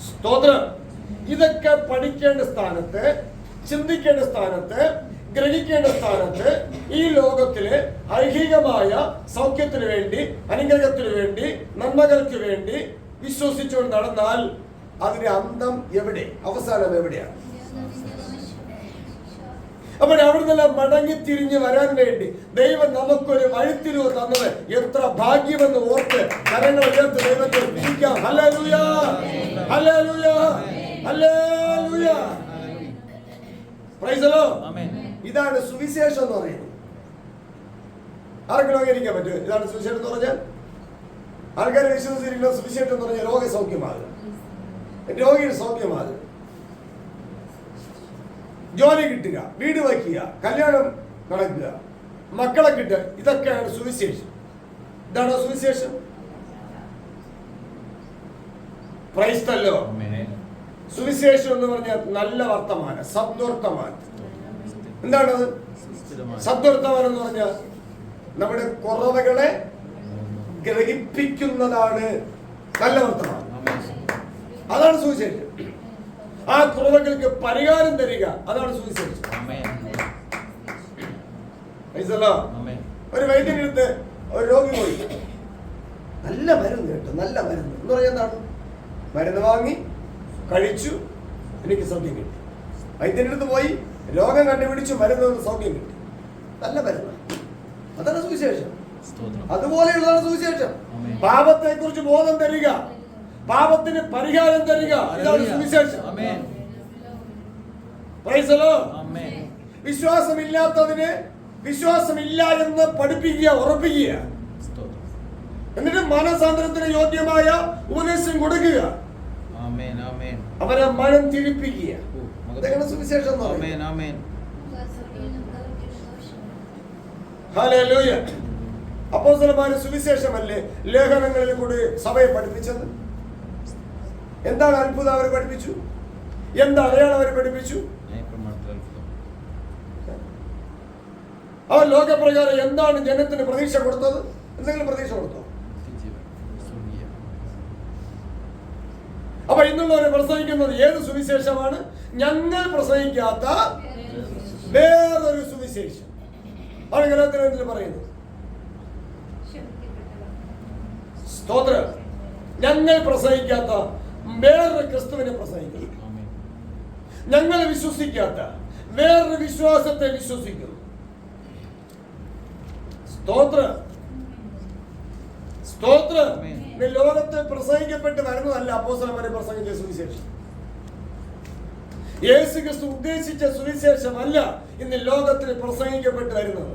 സ്തോത്രം. ഇതൊക്കെ പഠിക്കേണ്ട സ്ഥാനത്ത്, ചിന്തിക്കേണ്ട സ്ഥാനത്ത്, ഗ്രഹിക്കേണ്ട സ്ഥാനത്ത് ഈ ലോകത്തിലെ ഐഹികമായ സൗഖ്യത്തിന് വേണ്ടി, അനുഗ്രഹത്തിന് വേണ്ടി, നന്മകൾക്ക് വേണ്ടി വിശ്വസിച്ചുകൊണ്ട് നടന്നാൽ അതിന്റെ അന്തം എവിടെ, അവസാനം എവിടെയാണ്? അപ്പോൾ അവിടെ നിന്നെല്ലാം മടങ്ങി തിരിഞ്ഞ് വരാൻ വേണ്ടി ദൈവം നമുക്കൊരു വഴിത്തിരിവ് തന്നത് എത്ര ഭാഗ്യമെന്ന് ഓർത്ത് കരങ്ങൾ ഉയർത്തി ദൈവത്തെ സ്തുതിക്കാം. Hallelujah, hallelujah, hallelujah. Praise the Lord. ഇതാണ് സുവിശേഷം എന്ന് പറയുന്നത്. ആർക്കും അംഗീകരിക്കാൻ പറ്റുമോ? ഇതാണ് സുവിശേഷം എന്ന് പറഞ്ഞാൽ. ആൾക്കാരെ വിശ്വസിച്ചിരിക്കുന്ന സുവിശേഷം എന്ന് പറഞ്ഞാൽ രോഗസൗഖ്യമാകുക, രോഗിയുടെ സൗഖ്യമാകുക, ജോലി കിട്ടുക, വീട് വയ്ക്കുക, കല്യാണം നടക്കുക, മക്കളെ കിട്ടുക. ഇതൊക്കെയാണ് സുവിശേഷം. ഇതാണോ സുവിശേഷം? Praise the Lord. സുവിശേഷം എന്ന് പറഞ്ഞാൽ നല്ല വർത്തമാനം, സദ്വർത്തമാനം. എന്താണത്? സദ്വർത്തമാനം എന്ന് പറഞ്ഞാൽ നമ്മുടെ കുറവുകളെ ഗ്രഹിപ്പിക്കുന്നതാണ് നല്ല വർത്തമാനം. അതാണ് സുവിശേഷം. ആ കുറവുകൾക്ക് പരിഹാരം തരിക, അതാണ് സുവിശേഷം. ഒരു വൈദ്യനെടുത്ത് ഒരു രോഗി പോയി, നല്ല മരുന്ന് കേട്ടോ, നല്ല മരുന്ന് എന്ന് പറഞ്ഞാൽ എന്താണ്? മരുന്ന് വാങ്ങി കഴിച്ചു, എനിക്ക് സൗഖ്യം കിട്ടി. വൈദ്യന്റെ അടുത്ത് പോയി രോഗം കണ്ടുപിടിച്ചു, മരുന്ന് സൗഖ്യം കിട്ടി, നല്ല മരുന്ന്. അതാണ് സുവിശേഷം. അതുപോലെയുള്ളതാണ് സുവിശേഷം. പാപത്തെ കുറിച്ച് ബോധം തരിക, പാപത്തിന് പരിഹാരം തരിക, ഇതാണ് സുവിശേഷം. Praise the Lord. വിശ്വാസമില്ലാത്തതിന് വിശ്വാസമില്ല എന്ന് പഠിപ്പിക്കുക, ഉറപ്പിക്കുക. എന്നിട്ട് മനസാന്തരത്തിന് യോഗ്യമായ ഉപദേശം കൊടുക്കുക, അവരെ മനം തിരിപ്പിക്കുക. അതാണ് സുവിശേഷം. ഹല്ലേലൂയ. അപ്പോസ്തലന്മാർ സുവിശേഷമല്ലേ ലേഖനങ്ങളിൽ കൂടി സഭയെ പഠിപ്പിച്ചത്? എന്താണ് അത്ഭുതം അവർ പഠിപ്പിച്ചു? എന്താ അടയാളം അവർ പഠിപ്പിച്ചു? അവർ ലോകപ്രകാരം എന്താണ് ജനത്തിന് പ്രതീക്ഷ കൊടുത്തത്? എന്തെങ്കിലും പ്രതീക്ഷ കൊടുത്തോ? അപ്പൊ ഇന്നുള്ളവർ പ്രസംഗിക്കുന്നത് ഏത് സുവിശേഷമാണ്? ഞങ്ങൾ പ്രസംഗിക്കാത്ത വേറൊരു സുവിശേഷം ആണ് ഗലാത്യർ പറയുന്നത്. സ്തോത്രം. ഞങ്ങൾ പ്രസംഗിക്കാത്ത വേറൊരു ക്രിസ്തുവിനെ പ്രസംഗിക്കുന്നു. ഞങ്ങൾ വിശ്വസിക്കാത്ത വേറൊരു വിശ്വാസത്തെ വിശ്വസിക്കുന്നു. സ്തോത്രം, സ്തോത്രം. ലോകത്തിൽ പ്രസംഗിക്കപ്പെട്ട് വരുന്നതല്ല അപ്പോസ്തലന്മാരെ പ്രസംഗിച്ച സുവിശേഷം. യേശു ക്രിസ്തു ഉദ്ദേശിച്ച സുവിശേഷമല്ല ഇന്ന് ലോകത്തിൽ പ്രസംഗിക്കപ്പെട്ട് വരുന്നത്.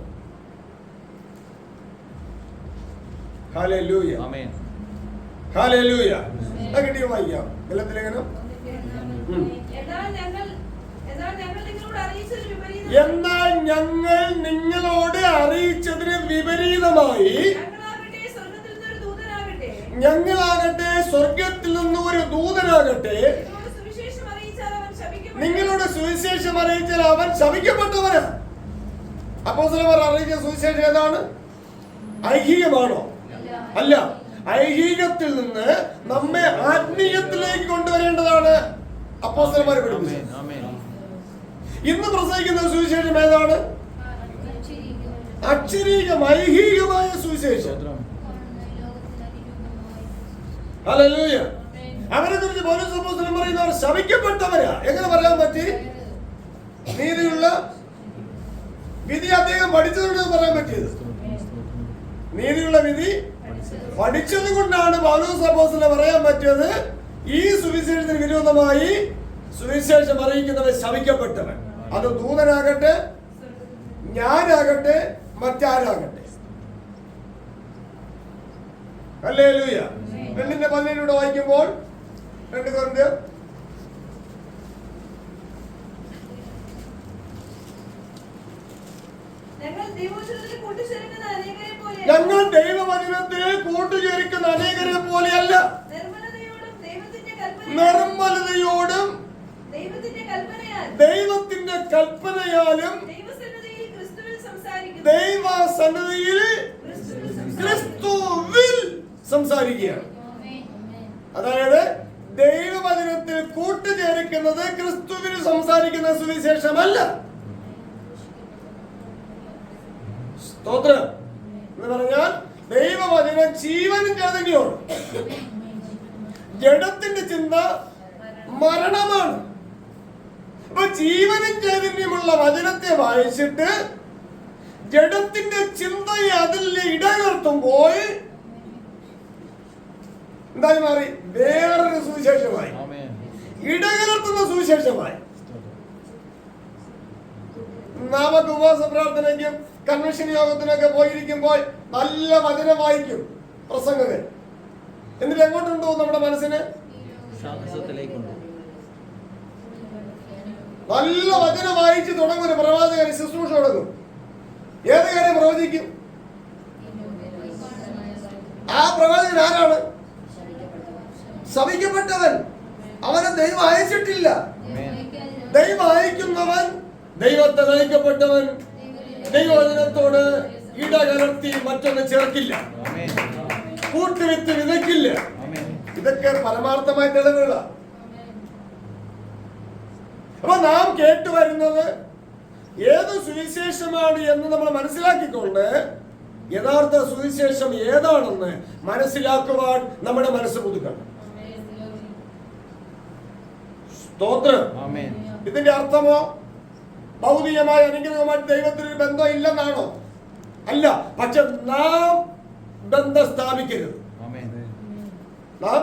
Hallelujah, hallelujah. കിട്ടിയോ? വായിക്കാം ഗലാത്യലേഖനം. എന്നാൽ ഞങ്ങൾ നിങ്ങളോട് അറിയിച്ചതിന് വിപരീതമായി ഞങ്ങളാകട്ടെ സ്വർഗത്തിൽ നിന്ന് ഒരു ദൂതനാകട്ടെ നിങ്ങളുടെ സുവിശേഷം അറിയിച്ചാൽ അവൻ ശപിക്കപ്പെട്ടവനാ. അപ്പോസ്തലന്മാർ അറിയിച്ച സുവിശേഷം ഏതാണ്? ഐഹികമാണോ? അല്ല. ഐഹികത്തിൽ നിന്ന് നമ്മെ ആത്മീയത്തിലേക്ക് കൊണ്ടുവരേണ്ടതാണ് അപ്പോസ്തലന്മാർ പഠിപ്പിച്ചത്. ഇന്ന് പ്രസംഗിക്കുന്ന സുവിശേഷം ഏതാണ്? അക്ഷരീകം, ഐഹികമായ സുവിശേഷം. ഹല്ലേലൂയ. അവരെ കുറിച്ച് പൗലോസ് അപ്പോസ്തലൻ പറയുന്നവർ ശപിക്കപ്പെട്ടവരാ. എങ്ങനെ പറയാൻ പറ്റി? നീതിയുള്ള വിധി അദ്ദേഹം പഠിച്ചതുകൊണ്ട് പറയാൻ പറ്റിയത്. നീതിയുള്ള വിധി പഠിച്ചത് കൊണ്ടാണ് പൗലോസ് അപ്പോസ്തലൻ പറയാൻ പറ്റിയത്. ഈ സുവിശേഷത്തിന് വിരോധമായി സുവിശേഷം അറിയിക്കുന്നവർ ശപിക്കപ്പെട്ടവൻ. അത് ദൂതനാകട്ടെ, ഞാനാകട്ടെ, മറ്റാരാകട്ടെ. ഹല്ലേലൂയ. 2:17 വായിക്കുമ്പോൾ 2 കൊരിന്ത്യർ ഞങ്ങൾ ദൈവവചനത്തിൽ കൂട്ടുചേർക്കുന്ന അനേകരെ പോലെയല്ല, നിർമ്മലതയോടും ദൈവത്തിന്റെ കൽപ്പനയാലും ദൈവസന്നിധിയിൽ ക്രിസ്തുവിൽ സംസാരിക്കുകയാണ്. അതായത് ദൈവവചനത്തിൽ സംസാരിക്കുന്നത് ക്രിസ്തുവിന് സംസാരിക്കുന്ന സുവിശേഷമല്ല. സ്തോത്രം എന്ന് പറഞ്ഞാൽ ദൈവവചനം ജീവനും ചൈതന്യമാണ്. ജഡത്തിന്റെ ചിന്ത മരണമാണ്. അപ്പൊ ജീവനും ചൈതന്യമുള്ള വചനത്തെ വായിച്ചിട്ട് ജഡത്തിന്റെ ചിന്തയെ അതിൽ ഇടകർത്തുമ്പോൾ എന്തായി മാറി? വേറൊരു സുവിശേഷമായി, ഇടകലർത്തുന്ന സുവിശേഷമായി. നമുക്ക് ഉപവാസ പ്രാർത്ഥനയ്ക്കും കൺവെൻഷൻ യോഗത്തിനൊക്കെ പോയിരിക്കുമ്പോൾ നല്ല വചനം വായിക്കും പ്രസംഗകൻ. എന്നിട്ട് എങ്ങോട്ടുണ്ടോ നമ്മുടെ മനസ്സിന്? നല്ല വചനം വായിച്ച് തുടങ്ങും ഒരു പ്രവാചകൻ, ശുശ്രൂഷ തുടങ്ങും. ഏത് കാര്യം പ്രവചിക്കും? ആ പ്രവാചകൻ ആരാണ്? ശപിക്കപ്പെട്ടവൻ. അവനെ ദൈവം അയച്ചിട്ടില്ല. ദൈവം അയക്കുന്നവൻ ദൈവത്തെ നയിക്കപ്പെട്ടവൻ ദൈവവചനത്തോട് ഇടകലർത്തി മറ്റൊന്ന് ചേർക്കില്ല, കൂട്ടുവിത്ത് വിതയ്ക്കില്ല. ഇതൊക്കെ പരമാർത്ഥമായ തെളിവുകളാണ്. അപ്പൊ നാം കേട്ടുവരുന്നത് ഏത് സുവിശേഷമാണ് എന്ന് നമ്മൾ മനസ്സിലാക്കിക്കൊണ്ട് യഥാർത്ഥ സുവിശേഷം ഏതാണെന്ന് മനസ്സിലാക്കുവാൻ നമ്മുടെ മനസ്സ് പുതുക്കണം. സ്തോത്രം. ഇതിന്റെ അർത്ഥമോ ഭൗതികമായ അനുഗ്രഹവുമായിട്ട് ദൈവത്തിന് ബന്ധം ഇല്ലെന്നാണോ? അല്ല. പക്ഷെ നാം ബന്ധം സ്ഥാപിക്കരുത്. നാം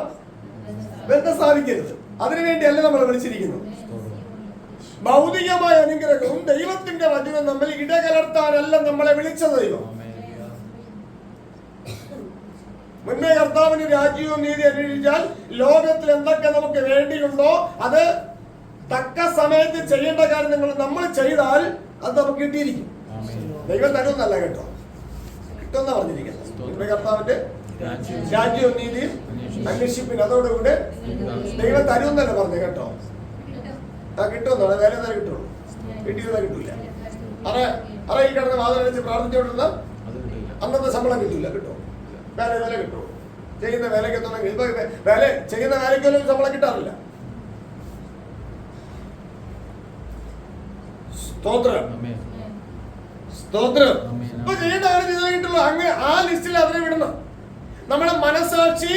ബന്ധം സ്ഥാപിക്കരുത്. അതിനുവേണ്ടിയല്ല നമ്മൾ വിളിച്ചിരിക്കുന്നത്. ഭൗതികമായ അനുഗ്രഹവും ദൈവത്തിന്റെ വചനം നമ്മൾ ഇടകലർത്താനല്ല നമ്മളെ വിളിച്ചത് ദൈവം. മുന്നേ കർത്താവിന് രാജ്യവും നീതി അന്വേഷിച്ചാൽ ലോകത്തിൽ എന്തൊക്കെ നമുക്ക് വേണ്ടിയുണ്ടോ അത് തക്ക സമയത്ത് ചെയ്യേണ്ട കാര്യം നമ്മൾ ചെയ്താൽ അത് നമുക്ക് കിട്ടിയിരിക്കും. ദൈവം തരുമെന്നല്ല കേട്ടോ, കിട്ടുമെന്നാ പറഞ്ഞിരിക്കുന്നത്. കർത്താവിന്റെ രാജ്യവും നീതിയും അന്വേഷിപ്പിന് അതോടുകൂടെ ദൈവം തരുമെന്നല്ല പറഞ്ഞു കേട്ടോ. ആ കിട്ടുമെന്നാണ്, വേല തന്നെ കിട്ടുള്ളൂ, കിട്ടിയതാ കിട്ടൂല. അറ ഈ കിടന്ന് വാതിലടിച്ച് പ്രാർത്ഥിച്ചോണ്ടിരുന്ന അന്നത്തെ ശമ്പളം കിട്ടൂല, കിട്ടും. വേല കിട്ടുള്ളൂ. ചെയ്യുന്ന വേലയ്ക്ക് എത്തണമെങ്കിൽ ഇപ്പൊ ചെയ്യുന്ന വേലയ്ക്കൊന്നും ശമ്പളം കിട്ടാറില്ല. സ്തോത്രം. സ്തോത്രം. ഇപ്പൊ ചെയ്യേണ്ട കാര്യം ചെയ്താൽ കിട്ടുള്ളൂ. അങ്ങ് ആ ലിസ്റ്റിൽ അതിനെ വിടണം. നമ്മളെ മനസാക്ഷി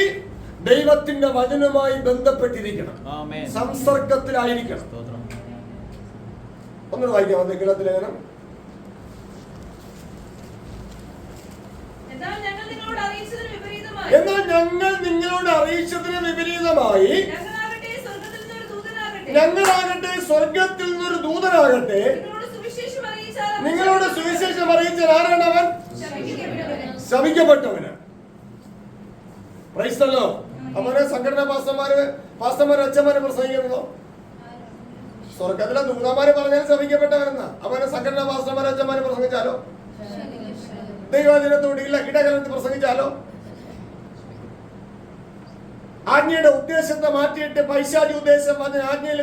ദൈവത്തിന്റെ വചനവുമായി ബന്ധപ്പെട്ടിരിക്കണം, സംസർഗത്തിലായിരിക്കണം. ഒന്നുകൂടെ വായിക്കാം ഗലാത്യ ലേഖനം. എന്നാൽ ഞങ്ങൾ നിങ്ങളോട് അറിയിച്ചതിന് വിപരീതമായി ഞങ്ങളാകട്ടെ സ്വർഗത്തിൽ നിന്നൊരു ദൂതനാകട്ടെ നിങ്ങളോട് സുവിശേഷം അറിയിച്ചാൽ ആരാണ് അവൻ? ശപിക്കപ്പെട്ടവന്. ക്രൈസ്തവോ അവനെ സംഘടനാ പാസ്റ്റർമാര് അച്ഛന്മാരെ പ്രസംഗിക്കുന്നതോ? സ്വർഗത്തിലെ ദൂതന്മാര് പറഞ്ഞാൽ ശപിക്കപ്പെട്ടവനെന്നാ. അവനെ സംഘടനാ പാസ്റ്റർമാരെ അച്ഛന്മാരെ പ്രസംഗിച്ചാലോ? ദൈവവചനത്തോട് ഇടകലർത്തി പ്രസംഗിച്ചാലോ? ആജ്ഞയുടെ ഉദ്ദേശത്തെ മാറ്റിയിട്ട് പൈശാചി ഉദ്ദേശം അതിന് ആജ്ഞയിൽ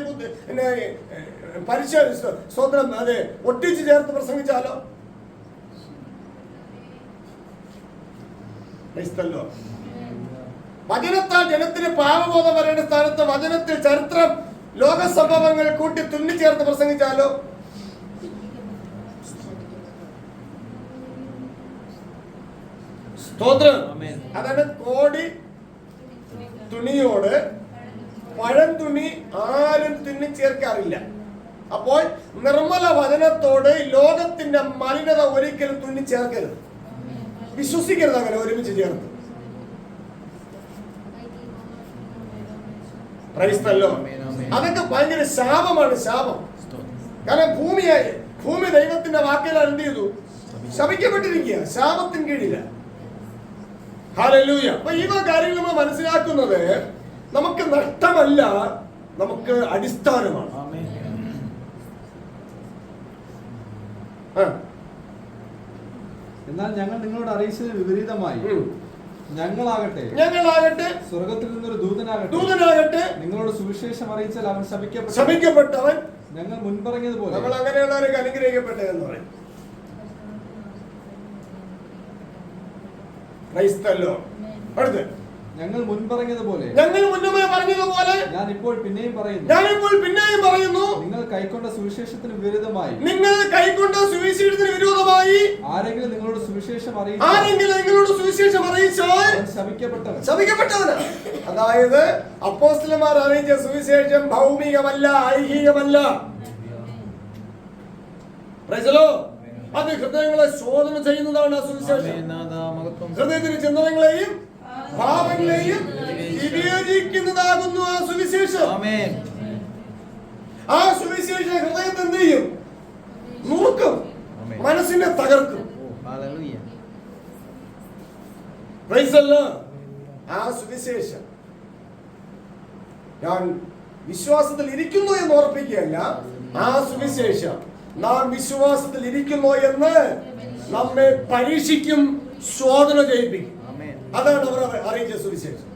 സ്വന്തം അത് ഒട്ടിച്ചു ചേർത്ത് പ്രസംഗിച്ചാലോ? വചനത്താൽ ജനത്തിന് പാപബോധം വരേണ്ട സ്ഥാനത്ത് വചനത്തിൽ ചരിത്രം ലോക സംഭവങ്ങൾ കൂട്ടി തുന്നിച്ചേർത്ത് പ്രസംഗിച്ചാലോ? സ്തോത്രം. അതാണ് കോടി തുണിയോട് പഴം തുണി ആരും തുന്നി ചേർക്കാറില്ല. അപ്പോൾ നിർമ്മല വചനത്തോട് ലോകത്തിന്റെ മലിനത ഒരിക്കലും തുന്നി ചേർക്കരുത്, വിശ്വസിക്കരുത് അങ്ങനെ ഒരുമിച്ച് ചേർത്ത്. അതൊക്കെ ഭയങ്കര ശാപമാണ്, ശാപം. കാരണം ഭൂമി ദൈവത്തിന്റെ വാക്കിലാണ് എന്ത് ചെയ്തു? ശപിക്കപ്പെട്ടിരിക്കുക, ശാപത്തിന് കീഴില. ഹല്ലേലൂയ. അപ്പൊ ഈ കാര്യങ്ങൾ നമ്മൾ മനസ്സിലാക്കുന്നത് നമുക്ക് നഷ്ടമല്ല, നമുക്ക് അടിസ്ഥാനമാണ്. എന്നാൽ ഞങ്ങൾ നിങ്ങളോട് അറിയിച്ചതിന് വിപരീതമായി ഞങ്ങളാകട്ടെ സ്വർഗത്തിൽ നിന്നൊരു ദൂതനാകട്ടെ നിങ്ങളോട് സുവിശേഷം അറിയിച്ചാൽ അവൻ ശപിക്കപ്പെട്ടവൻ. ഞങ്ങൾ മുൻപറഞ്ഞതുപോലെ നമ്മൾ അങ്ങനെയുള്ളവരൊക്കെ അനുഗ്രഹിക്കപ്പെട്ടതെന്ന് പറയും. ക്രൈസ്തല്ലോ. അടുത്ത് ഞങ്ങൾ മുൻപറഞ്ഞതുപോലെ ഞാൻ ഇപ്പോൾ പിന്നെയും പറയുന്നു നിങ്ങൾ കൈക്കൊണ്ട സുവിശേഷത്തിന് വിരുദ്ധമായി ആരെങ്കിലും നിങ്ങളോട് സുവിശേഷം അറിയിച്ചാൽ ശപിക്കപ്പെട്ടവന്. അതായത് അപ്പോസ്തലന്മാർ അറിയിച്ച സുവിശേഷം ഭൗമികമല്ല, ഐഹികമല്ല. അത് ഹൃദയങ്ങളെ ശോധന ചെയ്യുന്നതാണ് ആ സുവിശേഷം. ഹൃദയത്തിന് ചിന്തകളെയും ഭാവങ്ങളെയും വിവേചിക്കുന്നതാകുന്നു ആ സുവിശേഷം. ആ സുവിശേഷം ഹൃദയത്തെ എന്ത് ചെയ്യും? നുറുക്കും, മനസ്സിനെ തകർക്കും. ആ സുവിശേഷം ഞാൻ വിശ്വാസത്തിൽ ഇരിക്കുന്നു എന്ന് ഓർപ്പിക്കുകയല്ല, ആ സുവിശേഷം നാം വിശ്വാസത്തിൽ ഇരിക്കുന്നു എന്ന് നമ്മെ പരീക്ഷിക്കും, ശോധന ചെയ്യിപ്പിക്കും. അതാണ് അവർ അറിയിച്ച സുവിശേഷം.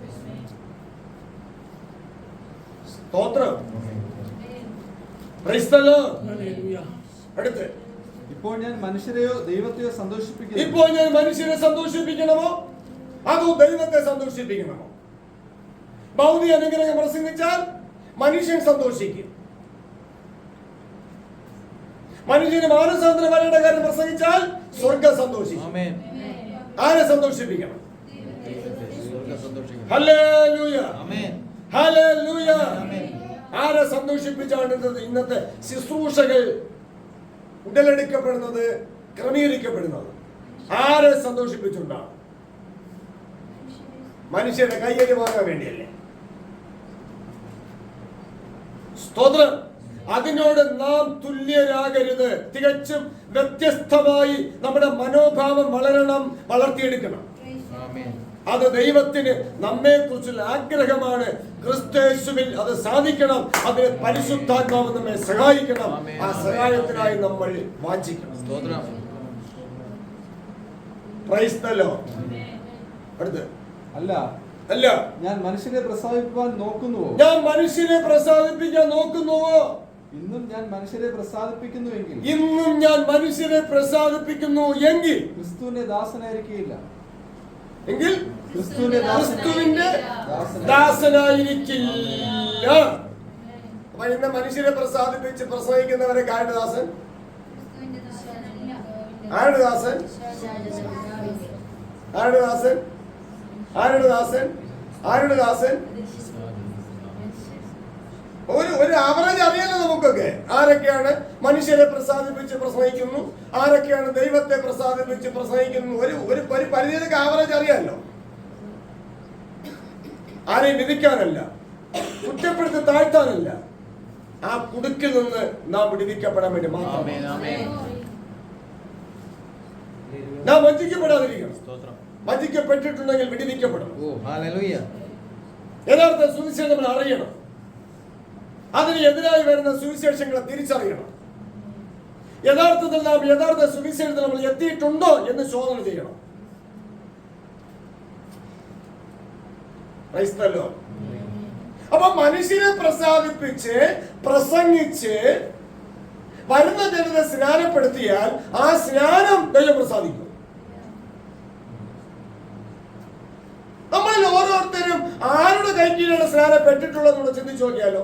സ്തോത്രം. അടുത്ത്, ഇപ്പോൾ ഞാൻ മനുഷ്യരെയോ ദൈവത്തെയോ സന്തോഷിപ്പിക്കുന്നു. ഇപ്പോൾ ഞാൻ മനുഷ്യരെ സന്തോഷിപ്പിക്കണമോ അതോ ദൈവത്തെ സന്തോഷിപ്പിക്കണമോ? ഭൗതിക അനുഗ്രഹം പ്രസംഗിച്ചാൽ മനുഷ്യൻ സന്തോഷിക്കും. മനുഷ്യന് മാനസാന്തര വരയുടെ കാര്യം പ്രസംഗിച്ചാൽ സ്വർഗം സന്തോഷിക്കും. ആരെ സന്തോഷിപ്പിക്കണം? Hallelujah, hallelujah. ആരെ സന്തോഷിപ്പിച്ചാണ് ഇന്നത്തെ ശുശ്രൂഷകൾ ഉടലെടുക്കപ്പെടുന്നത്, ക്രമീകരിക്കപ്പെടുന്നത്? ആരെ സന്തോഷിപ്പിച്ചുണ്ടാണ്? മനുഷ്യരുടെ കയ്യടി വാങ്ങാൻ വേണ്ടിയല്ലേ? സ്തോത്രം. അതിനോട് നാം തുല്യരാകരുത്. തികച്ചും വ്യത്യസ്തമായി നമ്മുടെ മനോഭാവം വളർത്തിയെടുക്കണം. അത് ദൈവത്തിന് നമ്മെ കുറിച്ചുള്ള ആഗ്രഹമാണ്. ക്രിസ്തുയേശുവിൽ അത് സാധിക്കണം. അതിന് പരിശുദ്ധാത്മാവ് നമ്മെ സഹായിക്കണം. ആ സഹായത്തിനായി നമ്മൾ വാഞ്ചിക്കണം. Praise the Lord. അടുത്ത്, അല്ല അല്ല ഞാൻ മനുഷ്യരെ പ്രസാദിപ്പിക്കാൻ നോക്കുന്നുവോ? ഞാൻ മനുഷ്യരെ പ്രസാദിപ്പിക്കാൻ നോക്കുന്നുവോ? ഇന്നും ഞാൻ മനുഷ്യരെ പ്രസാദിപ്പിക്കുന്നുവെങ്കിൽ, ഇന്നും ഞാൻ മനുഷ്യരെ പ്രസാദിപ്പിക്കുന്നു എങ്കിൽ ക്രിസ്തുവിന്റെ ദാസനായിരിക്കില്ല. എങ്കിൽ ക്രിസ്തുവിന്റെ ദാസനായിരിക്കില്ല. അപ്പൊ ഇന്ന് മനുഷ്യരെ പ്രസാദിപ്പിച്ച് പ്രസംഗിക്കുന്നവരെ ആരുടെ ദാസൻ? ആരുടെ ദാസൻ? ആരുടെ ദാസൻ? ആരുടെ ദാസൻ? ആരുടെ ദാസൻ? ഒരു ആവറേജ് അറിയാലോ നമുക്കൊക്കെ. ആരൊക്കെയാണ് മനുഷ്യരെ പ്രസാദിപ്പിച്ച് പ്രസംഗിക്കുന്നു, ആരൊക്കെയാണ് ദൈവത്തെ പ്രസാദിപ്പിച്ച് പ്രസംഗിക്കുന്നു. ഒരു പരിധിയിലേക്ക് ആവറേജ് അറിയാലോ. ആരെയും വിധിക്കാനല്ല, കുറ്റപ്പെടുത്തി താഴ്ത്താനല്ല, ആ കുടുക്കിൽ നിന്ന് നാം വിടുവിക്കപ്പെടാൻ വേണ്ടി മാത്രം. നാം വഞ്ചിക്കപ്പെടാതിരിക്കണം. വഞ്ചിക്കപ്പെട്ടിട്ടുണ്ടെങ്കിൽ വിടുവിക്കപ്പെടണം. യഥാർത്ഥ സുവിശേഷം നമ്മൾ അറിയണം. അതിന് എതിരായി വരുന്ന സുവിശേഷങ്ങളെ തിരിച്ചറിയണം. യഥാർത്ഥത്തിൽ നാം യഥാർത്ഥ സുവിശേഷത്തിൽ നമ്മൾ എത്തിയിട്ടുണ്ടോ എന്ന് ശോധന ചെയ്യണം. അപ്പൊ മനുഷ്യരെ പ്രസാദിപ്പിച്ച് പ്രസംഗിച്ച് വരുന്ന ജനത്തെ സ്നാനപ്പെടുത്തിയാൽ ആ സ്നാനം ദൈവം പ്രസാദിക്കും. നമ്മളിൽ ഓരോരുത്തരും ആരുടെ കൈക്കീഴാണ് സ്നാനപ്പെട്ടിട്ടുള്ളതെന്ന് ചിന്തിച്ചു നോക്കിയാലോ.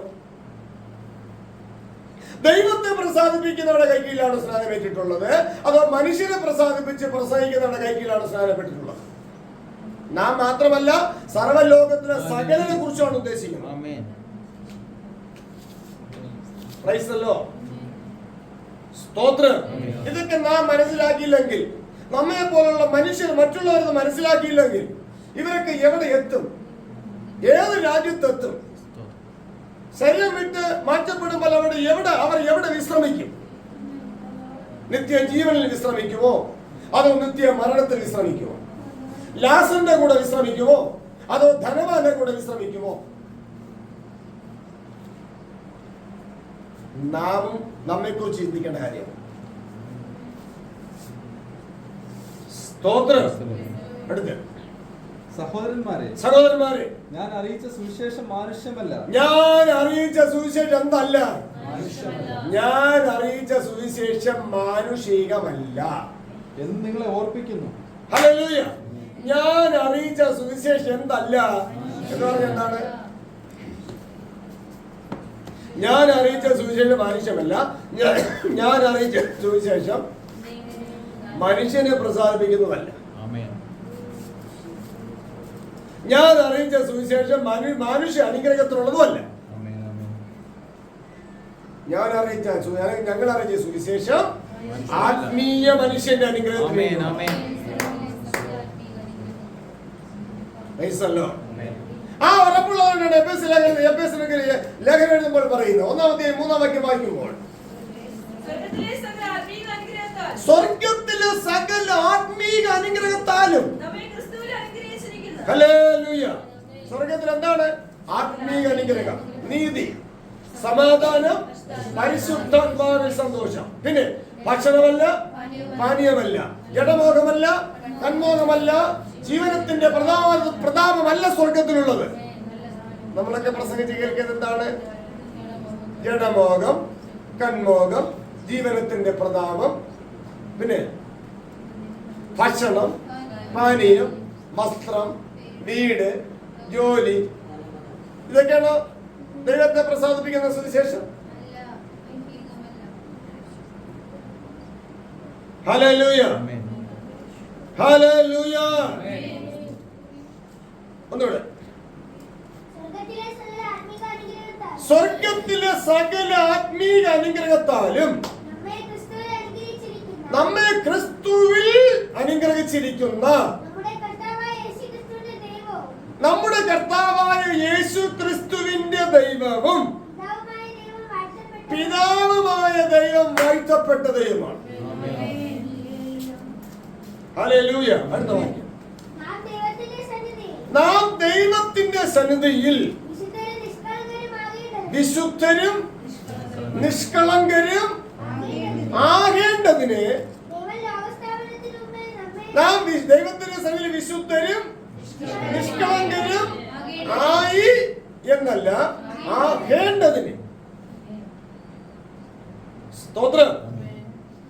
ദൈവത്തെ പ്രസാദിപ്പിക്കുന്നവരുടെ കൈക്കീഴിലാണ് സ്നാനമേറ്റിട്ടുള്ളത്, അതോ മനുഷ്യരെ പ്രസാദിപ്പിച്ച് പ്രസംഗിക്കുന്നവരുടെ കൈക്കീഴിലാണ് സ്നാനപ്പെട്ടിട്ടുള്ളത്? നാം മാത്രമല്ല, സർവ്വലോകത്തിലെ സകലനെ കുറിച്ചാണ് ഉദ്ദേശിക്കുന്നത്. Praise the Lord. സ്തോത്രം. ഇതൊക്കെ നാം മനസ്സിലാക്കിയില്ലെങ്കിൽ, നമ്മെ പോലുള്ള മനുഷ്യർ മറ്റുള്ളവരത് മനസ്സിലാക്കിയില്ലെങ്കിൽ ഇവരൊക്കെ എവിടെ എത്തും? ഏത് രാജ്യത്തെത്തും? ശരീരം വിട്ട് മാറ്റപ്പെടുമ്പോൾ അവർ എവിടെ വിശ്രമിക്കും? നിത്യ ജീവനിൽ വിശ്രമിക്കുമോ അതോ നിത്യ മരണത്തിൽ വിശ്രമിക്കുമോ? ലാസന്റെ കൂടെ വിശ്രമിക്കുമോ അതോ ധനവാന്റെ കൂടെ വിശ്രമിക്കുമോ? നാമും നമ്മെക്കുറിച്ച് ചിന്തിക്കേണ്ട കാര്യം. സ്തോത്രം. അടുത്ത്, സഹോദരന്മാരെ, ഞാൻ അറിയിച്ച സുവിശേഷം മാനുഷ്യമല്ല. ഞാൻ അറിയിച്ച സുവിശേഷം എന്തല്ല? ഞാൻ അറിയിച്ച സുവിശേഷം മാനുഷികമല്ല എന്ന് നിങ്ങളെ ഓർപ്പിക്കുന്നു. ഹല്ലേലൂയ. ഞാൻ അറിയിച്ച സുവിശേഷം എന്തല്ല എന്ന് പറഞ്ഞ എന്താണ്? ഞാൻ അറിയിച്ച സുവിശേഷം മനുഷ്യമല്ല, ഞാൻ അറിയിച്ച സുവിശേഷം മനുഷ്യനെ പ്രസാദിപ്പിക്കുന്നതല്ല. ഞാൻ അറിയിച്ച സുവിശേഷം മനുഷ്യ അനുഗ്രഹത്തിനുള്ളതുമല്ല. ഞങ്ങൾ അറിയിച്ച സുവിശേഷം ആത്മീയ മനുഷ്യന്റെ അനുഗ്രഹത്തിന്. ആ ഉറപ്പുള്ളതുകൊണ്ടാണ് ലേഖനം എഴുതുമ്പോൾ പറയുന്നത്. 1-3 വാക്യം വായിക്കുമ്പോൾ സ്വർഗത്തിലെ സകല ആത്മീക അനുഗ്രഹത്താലും. ഹല്ലേലൂയ. സ്വർഗത്തിൽ എന്താണ്? ആത്മീക അനുഗ്രഹം, നീതി, സമാധാനം, പരിശുദ്ധാത്മാവിൽ സന്തോഷം. പിന്നെ ഭക്ഷണമല്ല, പാനീയമല്ല, ജഡമോഹമല്ല, കന്മോഹമല്ല, ജീവനത്തിന്റെ പ്രതാപമല്ല സ്വർഗത്തിലുള്ളത്. നമ്മളൊക്കെ പ്രസംഗിച്ച് കേൾക്കുന്നത് എന്താണ്? ജഡമോഹം, കന്മോഹം, ജീവനത്തിന്റെ പ്രതാപം, പിന്നെ ഭക്ഷണം, പാനീയം, വസ്ത്രം, വീട്, ജോലി. ഇതൊക്കെയാണോ ദൈവത്തെ പ്രസാദിപ്പിക്കുന്ന സുവിശേഷം? Hallelujah, hallelujah. ഒന്നുകൂടെ. സ്വർഗത്തിലെ സകല ആത്മീക അനുഗ്രഹത്താലും നമ്മെ ക്രിസ്തുവിൽ അനുഗ്രഹിച്ചിരിക്കുന്ന നമ്മുടെ കർത്താവായ യേശു ക്രിസ്തുവിന്റെ ദൈവവും പിതാവുമായ ദൈവം വാഴ്ത്തപ്പെട്ട ദൈവമാണ്. ഹല്ലേലൂയ. അടുത്ത വാക്യം. നാം ദൈവത്തിന്റെ സന്നിധിയിൽ വിശുദ്ധരും നിഷ്കളങ്കരും ആകേണ്ടതിന് നാം ദൈവത്തിന്റെ സന്നിധിയിൽ വിശുദ്ധരും നിഷ്കളങ്കരും ആയി എന്നല്ല, ആകേണ്ടതിന്. സ്തോത്രം.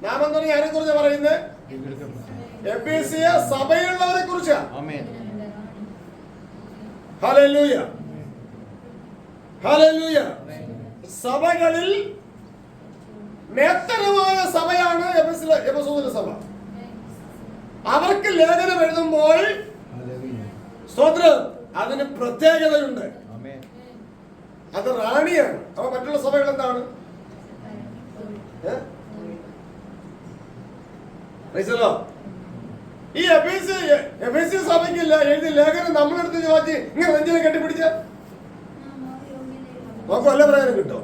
നാം എന്താ ആരെ കുറിച്ച് പറയുന്നത്? എഫേസ്യ സഭയുള്ളവരെ കുറിച്ചാ. ഹല്ലേലൂയ, ഹല്ലേലൂയ. സഭകളിൽ മേത്തരമായ സഭയാണ് എഫെസോസിലെ സഭ. അവർക്ക് ലേഖനം എഴുതുമ്പോൾ സ്തോത്രം, അതിന് പ്രത്യേകതയുണ്ട്. അത് റാണിയാണ്. അപ്പൊ മറ്റുള്ള സഭകൾ എന്താണ്? ഈ എഫേസ്യ സഭയ്ക്ക് എഴുതിയ ലേഖനം നമ്മളെടുത്ത് ചോദിച്ച് ഇങ്ങനെ നെഞ്ചിനെ കെട്ടിപ്പിടിച്ച നമുക്ക് വല്ല പ്രയോജനം കിട്ടോ?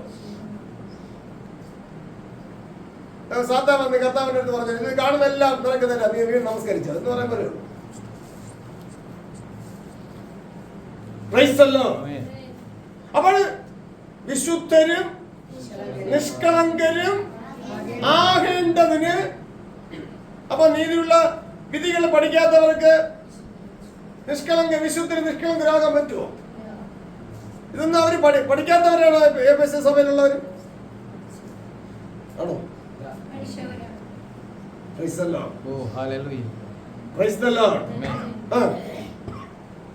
സാത്താൻ വന്ന് കർത്താവിന്റെ അടുത്ത് പറഞ്ഞു, ഇത് കാണുന്ന എല്ലാം നിനക്ക് തരാം, നീ വീട് നമസ്കരിച്ചത് എന്ന് പറയാൻ പറയുള്ളൂ. അപ്പോൾ വിശുദ്ധരും നിഷ്കളങ്കരും ആകേണ്ടതിന്. അപ്പൊ നീതിയുള്ള വിധികൾ പഠിക്കാത്തവർക്ക് വിശുദ്ധരും നിഷ്കളങ്കരാകാൻ പറ്റുമോ? ഇതൊന്നും അവര് പഠിക്കാത്തവരാണോ എഫെസ്യ സഭയിലുള്ളവർ? ആണോ?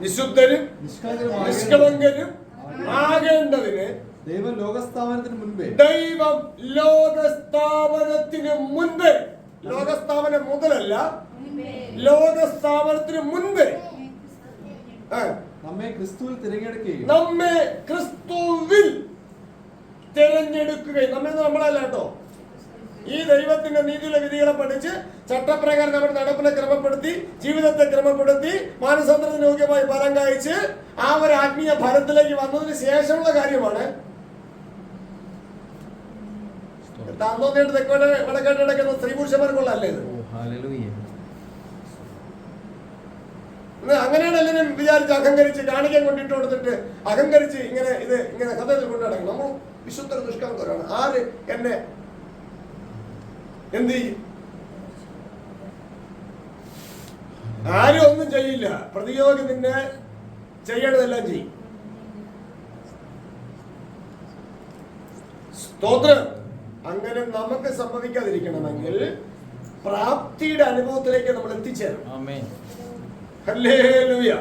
വിശുദ്ധരും നിഷ്കളങ്കരും ആകേണ്ടതിന് ദൈവം ലോകസ്ഥാപനത്തിന് മുൻപേ. ദൈവം ലോകസ്ഥാപനത്തിന് മുൻപേ. ലോകസ്ഥാപനം മുതലല്ല, ലോകസ്ഥാപനത്തിന് മുൻപേ നമ്മെ ക്രിസ്തുവിൽ തിരഞ്ഞെടുക്കുകയും. നമ്മെ ക്രിസ്തുവിൽ തിരഞ്ഞെടുക്കുകയും. നമ്മളല്ല കേട്ടോ. ഈ ദൈവത്തിന്റെ നീതിയിലെ വിധികളെ പഠിച്ച് ചട്ടപ്രകാരം നമ്മുടെ നടപ്പിനെ ക്രമപ്പെടുത്തി, ജീവിതത്തെ ക്രമപ്പെടുത്തി, മാനസാന്തരത്തിന് യോഗ്യമായി ഫലം കായ്ച്ച് ആ ഒരു ആത്മീയ ഫലത്തിലേക്ക് വന്നതിന് ശേഷമുള്ള കാര്യമാണ് താന്തോന്നിയുടെ തെക്കോടെ വടക്കേട്ട് കിടക്കുന്ന സ്ത്രീ പുരുഷന്മാർക്കുള്ളല്ലേ ഇത്? അങ്ങനെയാണ് എല്ലാവരും വിചാരിച്ച് അഹങ്കരിച്ച് കാണിക്കാൻ കൊണ്ടിട്ട് കൊടുത്തിട്ട് അഹങ്കരിച്ച് ഇങ്ങനെ ഹൃദയത്തിൽ കൊണ്ടു നടക്കണം. നമ്മൾ വിശുദ്ധ നിഷ്കളങ്കരാണ്. ആര് എന്നെ എന്ത് ചെയ്യും? ആരും ഒന്നും ചെയ്യില്ല. പ്രതിയോഗി നിന്നെ ചെയ്യേണ്ടതെല്ലാം ചെയ്യും. സ്തോത്രം. അങ്ങനെ നമുക്ക് സംഭവിക്കാതിരിക്കണമെങ്കിൽ പ്രാപ്തിയുടെ അനുഭവത്തിലേക്ക് നമ്മൾ എത്തിച്ചേരും. ഹല്ലേലൂയ.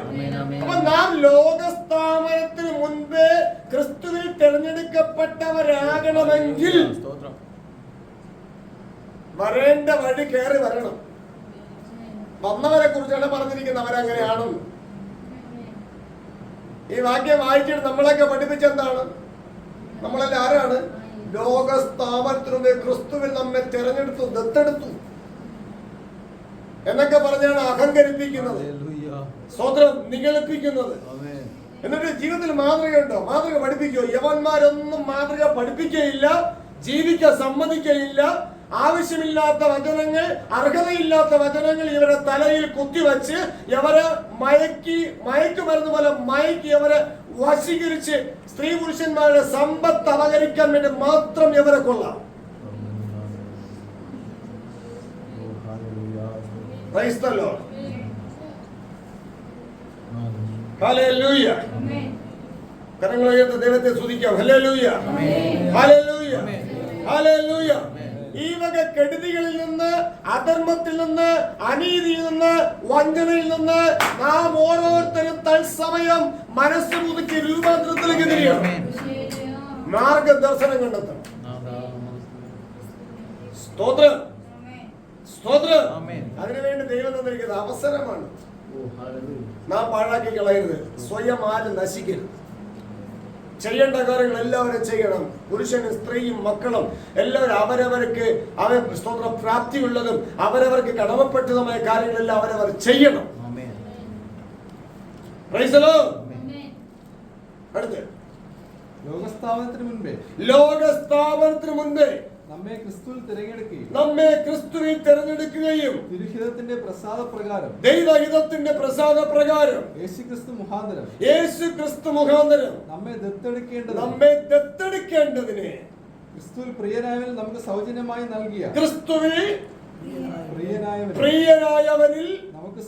അപ്പൊ നാം ലോകസ്ഥാപനത്തിന് മുൻപേ ക്രിസ്തുവിൽ തിരഞ്ഞെടുക്കപ്പെട്ടവരാകണമെങ്കിൽ വരേണ്ട വഴി കയറി വരണം. വന്നവരെ കുറിച്ചാണ് പറഞ്ഞിരിക്കുന്നത്, അവരങ്ങനെയാണെന്ന്. ഈ വാക്യം വായിച്ചിട്ട് നമ്മളൊക്കെ പഠിപ്പിച്ചെന്താണ്? നമ്മളെല്ലാം ആരാണ്? ലോകസ്ഥാപനത്തിനു മുമ്പേ ക്രിസ്തുവിൽ നമ്മെ തിരഞ്ഞെടുത്തു, ദത്തെടുത്തു എന്നൊക്കെ പറഞ്ഞാണ് അഹങ്കരിപ്പിക്കുന്നത്, സ്വതന്ത്രം നിഗളിപ്പിക്കുന്നത്. എന്നിട്ട് ജീവിതത്തിൽ മാതൃകയുണ്ടോ? മാതൃക പഠിപ്പിക്കോ? യവന്മാരൊന്നും മാതൃക പഠിപ്പിക്കുകയില്ല, ജീവിക്കാൻ സമ്മതിക്കുകയില്ല. ആവശ്യമില്ലാത്ത വചനങ്ങൾ, അർഹതയില്ലാത്ത വചനങ്ങൾ ഇവരെ തലയിൽ കുത്തിവെച്ച് ഇവരെ മയക്കുമരുന്ന് പോലെ മയക്കി ഇവരെ വശീകരിച്ച് സ്ത്രീ പുരുഷന്മാരുടെ സമ്പത്ത് അപകരിക്കാൻ വേണ്ടി മാത്രം ഇവരെ കൊള്ളാം. Praise the Lord. Hallelujah. കരങ്ങൾ ഉയർത്തി ദൈവത്തെ സ്തുതിക്കാം. Hallelujah, hallelujah, hallelujah. ഈ വക കെടുതികളിൽ നിന്ന്, അധർമ്മത്തിൽ നിന്ന്, അനീതിയിൽ നിന്ന്, വഞ്ചനയിൽ നിന്ന് നാം ഓരോരുത്തരും തത്സമയം മനസ്സ് പുതുക്കി രൂപാന്തരത്തിലേക്ക് തിരിയണം. മാർഗദർശനം കണ്ടെത്തണം. സ്തോത്രം, സ്തോത്രം. അതിനുവേണ്ടി ദൈവം തന്നിരിക്കുന്നത് അവസരമാണ്. നാം പാഴാക്കി കളയരുത്. സ്വയം ആരും നശിക്കരുത്. ചെയ്യേണ്ട കാര്യങ്ങൾ എല്ലാവരും ചെയ്യണം. പുരുഷനും സ്ത്രീയും മക്കളും എല്ലാവരും അവരവർക്ക് സ്തോത്ര പ്രാപ്തിയുള്ളതും അവരവർക്ക് കടമപ്പെട്ടതുമായ കാര്യങ്ങളെല്ലാം അവരവർ ചെയ്യണം. അടുത്ത് ലോകസ്ഥാപനത്തിന് മുൻപേ നമ്മെ ക്രിസ്തുവിൽ തിരഞ്ഞെടുക്കുകയും തിരുഹിതത്തിന്റെ പ്രസാദപ്രകാരം ദൈവഹിതത്തിന്റെ പ്രസാദപ്രകാരം യേശു ക്രിസ്തു മുഖാന്തരം നമ്മെ ദത്തെടുക്കേണ്ടതിന് ക്രിസ്തുവിൽ പ്രിയനായവനിൽ നമുക്ക് സൗജന്യമായി നൽകിയ പ്രിയനായവനിൽ നമുക്ക്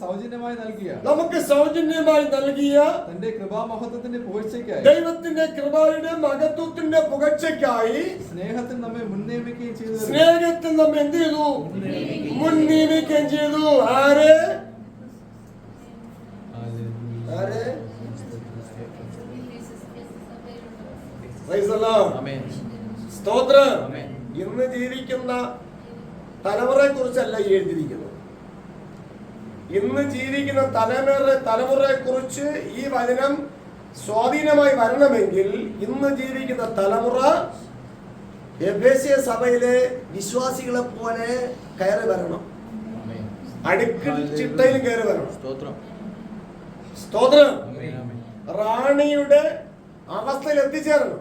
സൗജന്യമായി നൽകിയ തന്റെ കൃപാമഹത്വത്തിന്റെ പുകഴ്ചയ്ക്കായി, ദൈവത്തിന്റെ കൃപയുടെ മഹത്വത്തിന്റെ പുകഴ്ചയ്ക്കായി സ്നേഹത്തിൽ നമ്മെ മുൻനിയമിക്കുകയും ചെയ്തു. സ്നേഹത്തിൽ നമ്മെ എന്ത് ചെയ്തു? മുൻനിയമിക്കുകയും ചെയ്തു. ആര്? സ്തോത്രം. ഇന്ന് ജീവിക്കുന്ന തലമുറയെ കുറിച്ചല്ല എഴുതിയിരിക്കുന്നത്. ഇന്ന് ജീവിക്കുന്ന തലമുറയെ കുറിച്ച് ഈ വചനം സ്വാധീനമായി വരണമെങ്കിൽ ഇന്ന് ജീവിക്കുന്ന തലമുറ എഫേസ്യ സഭയിലെ വിശ്വാസികളെ പോലെ കയറി വരണം. അടുക്കിൽ ചിട്ടയിലും കയറി വരണം. സ്തോത്രം. റാണിയുടെ അവസ്ഥയിൽ എത്തിച്ചേരണം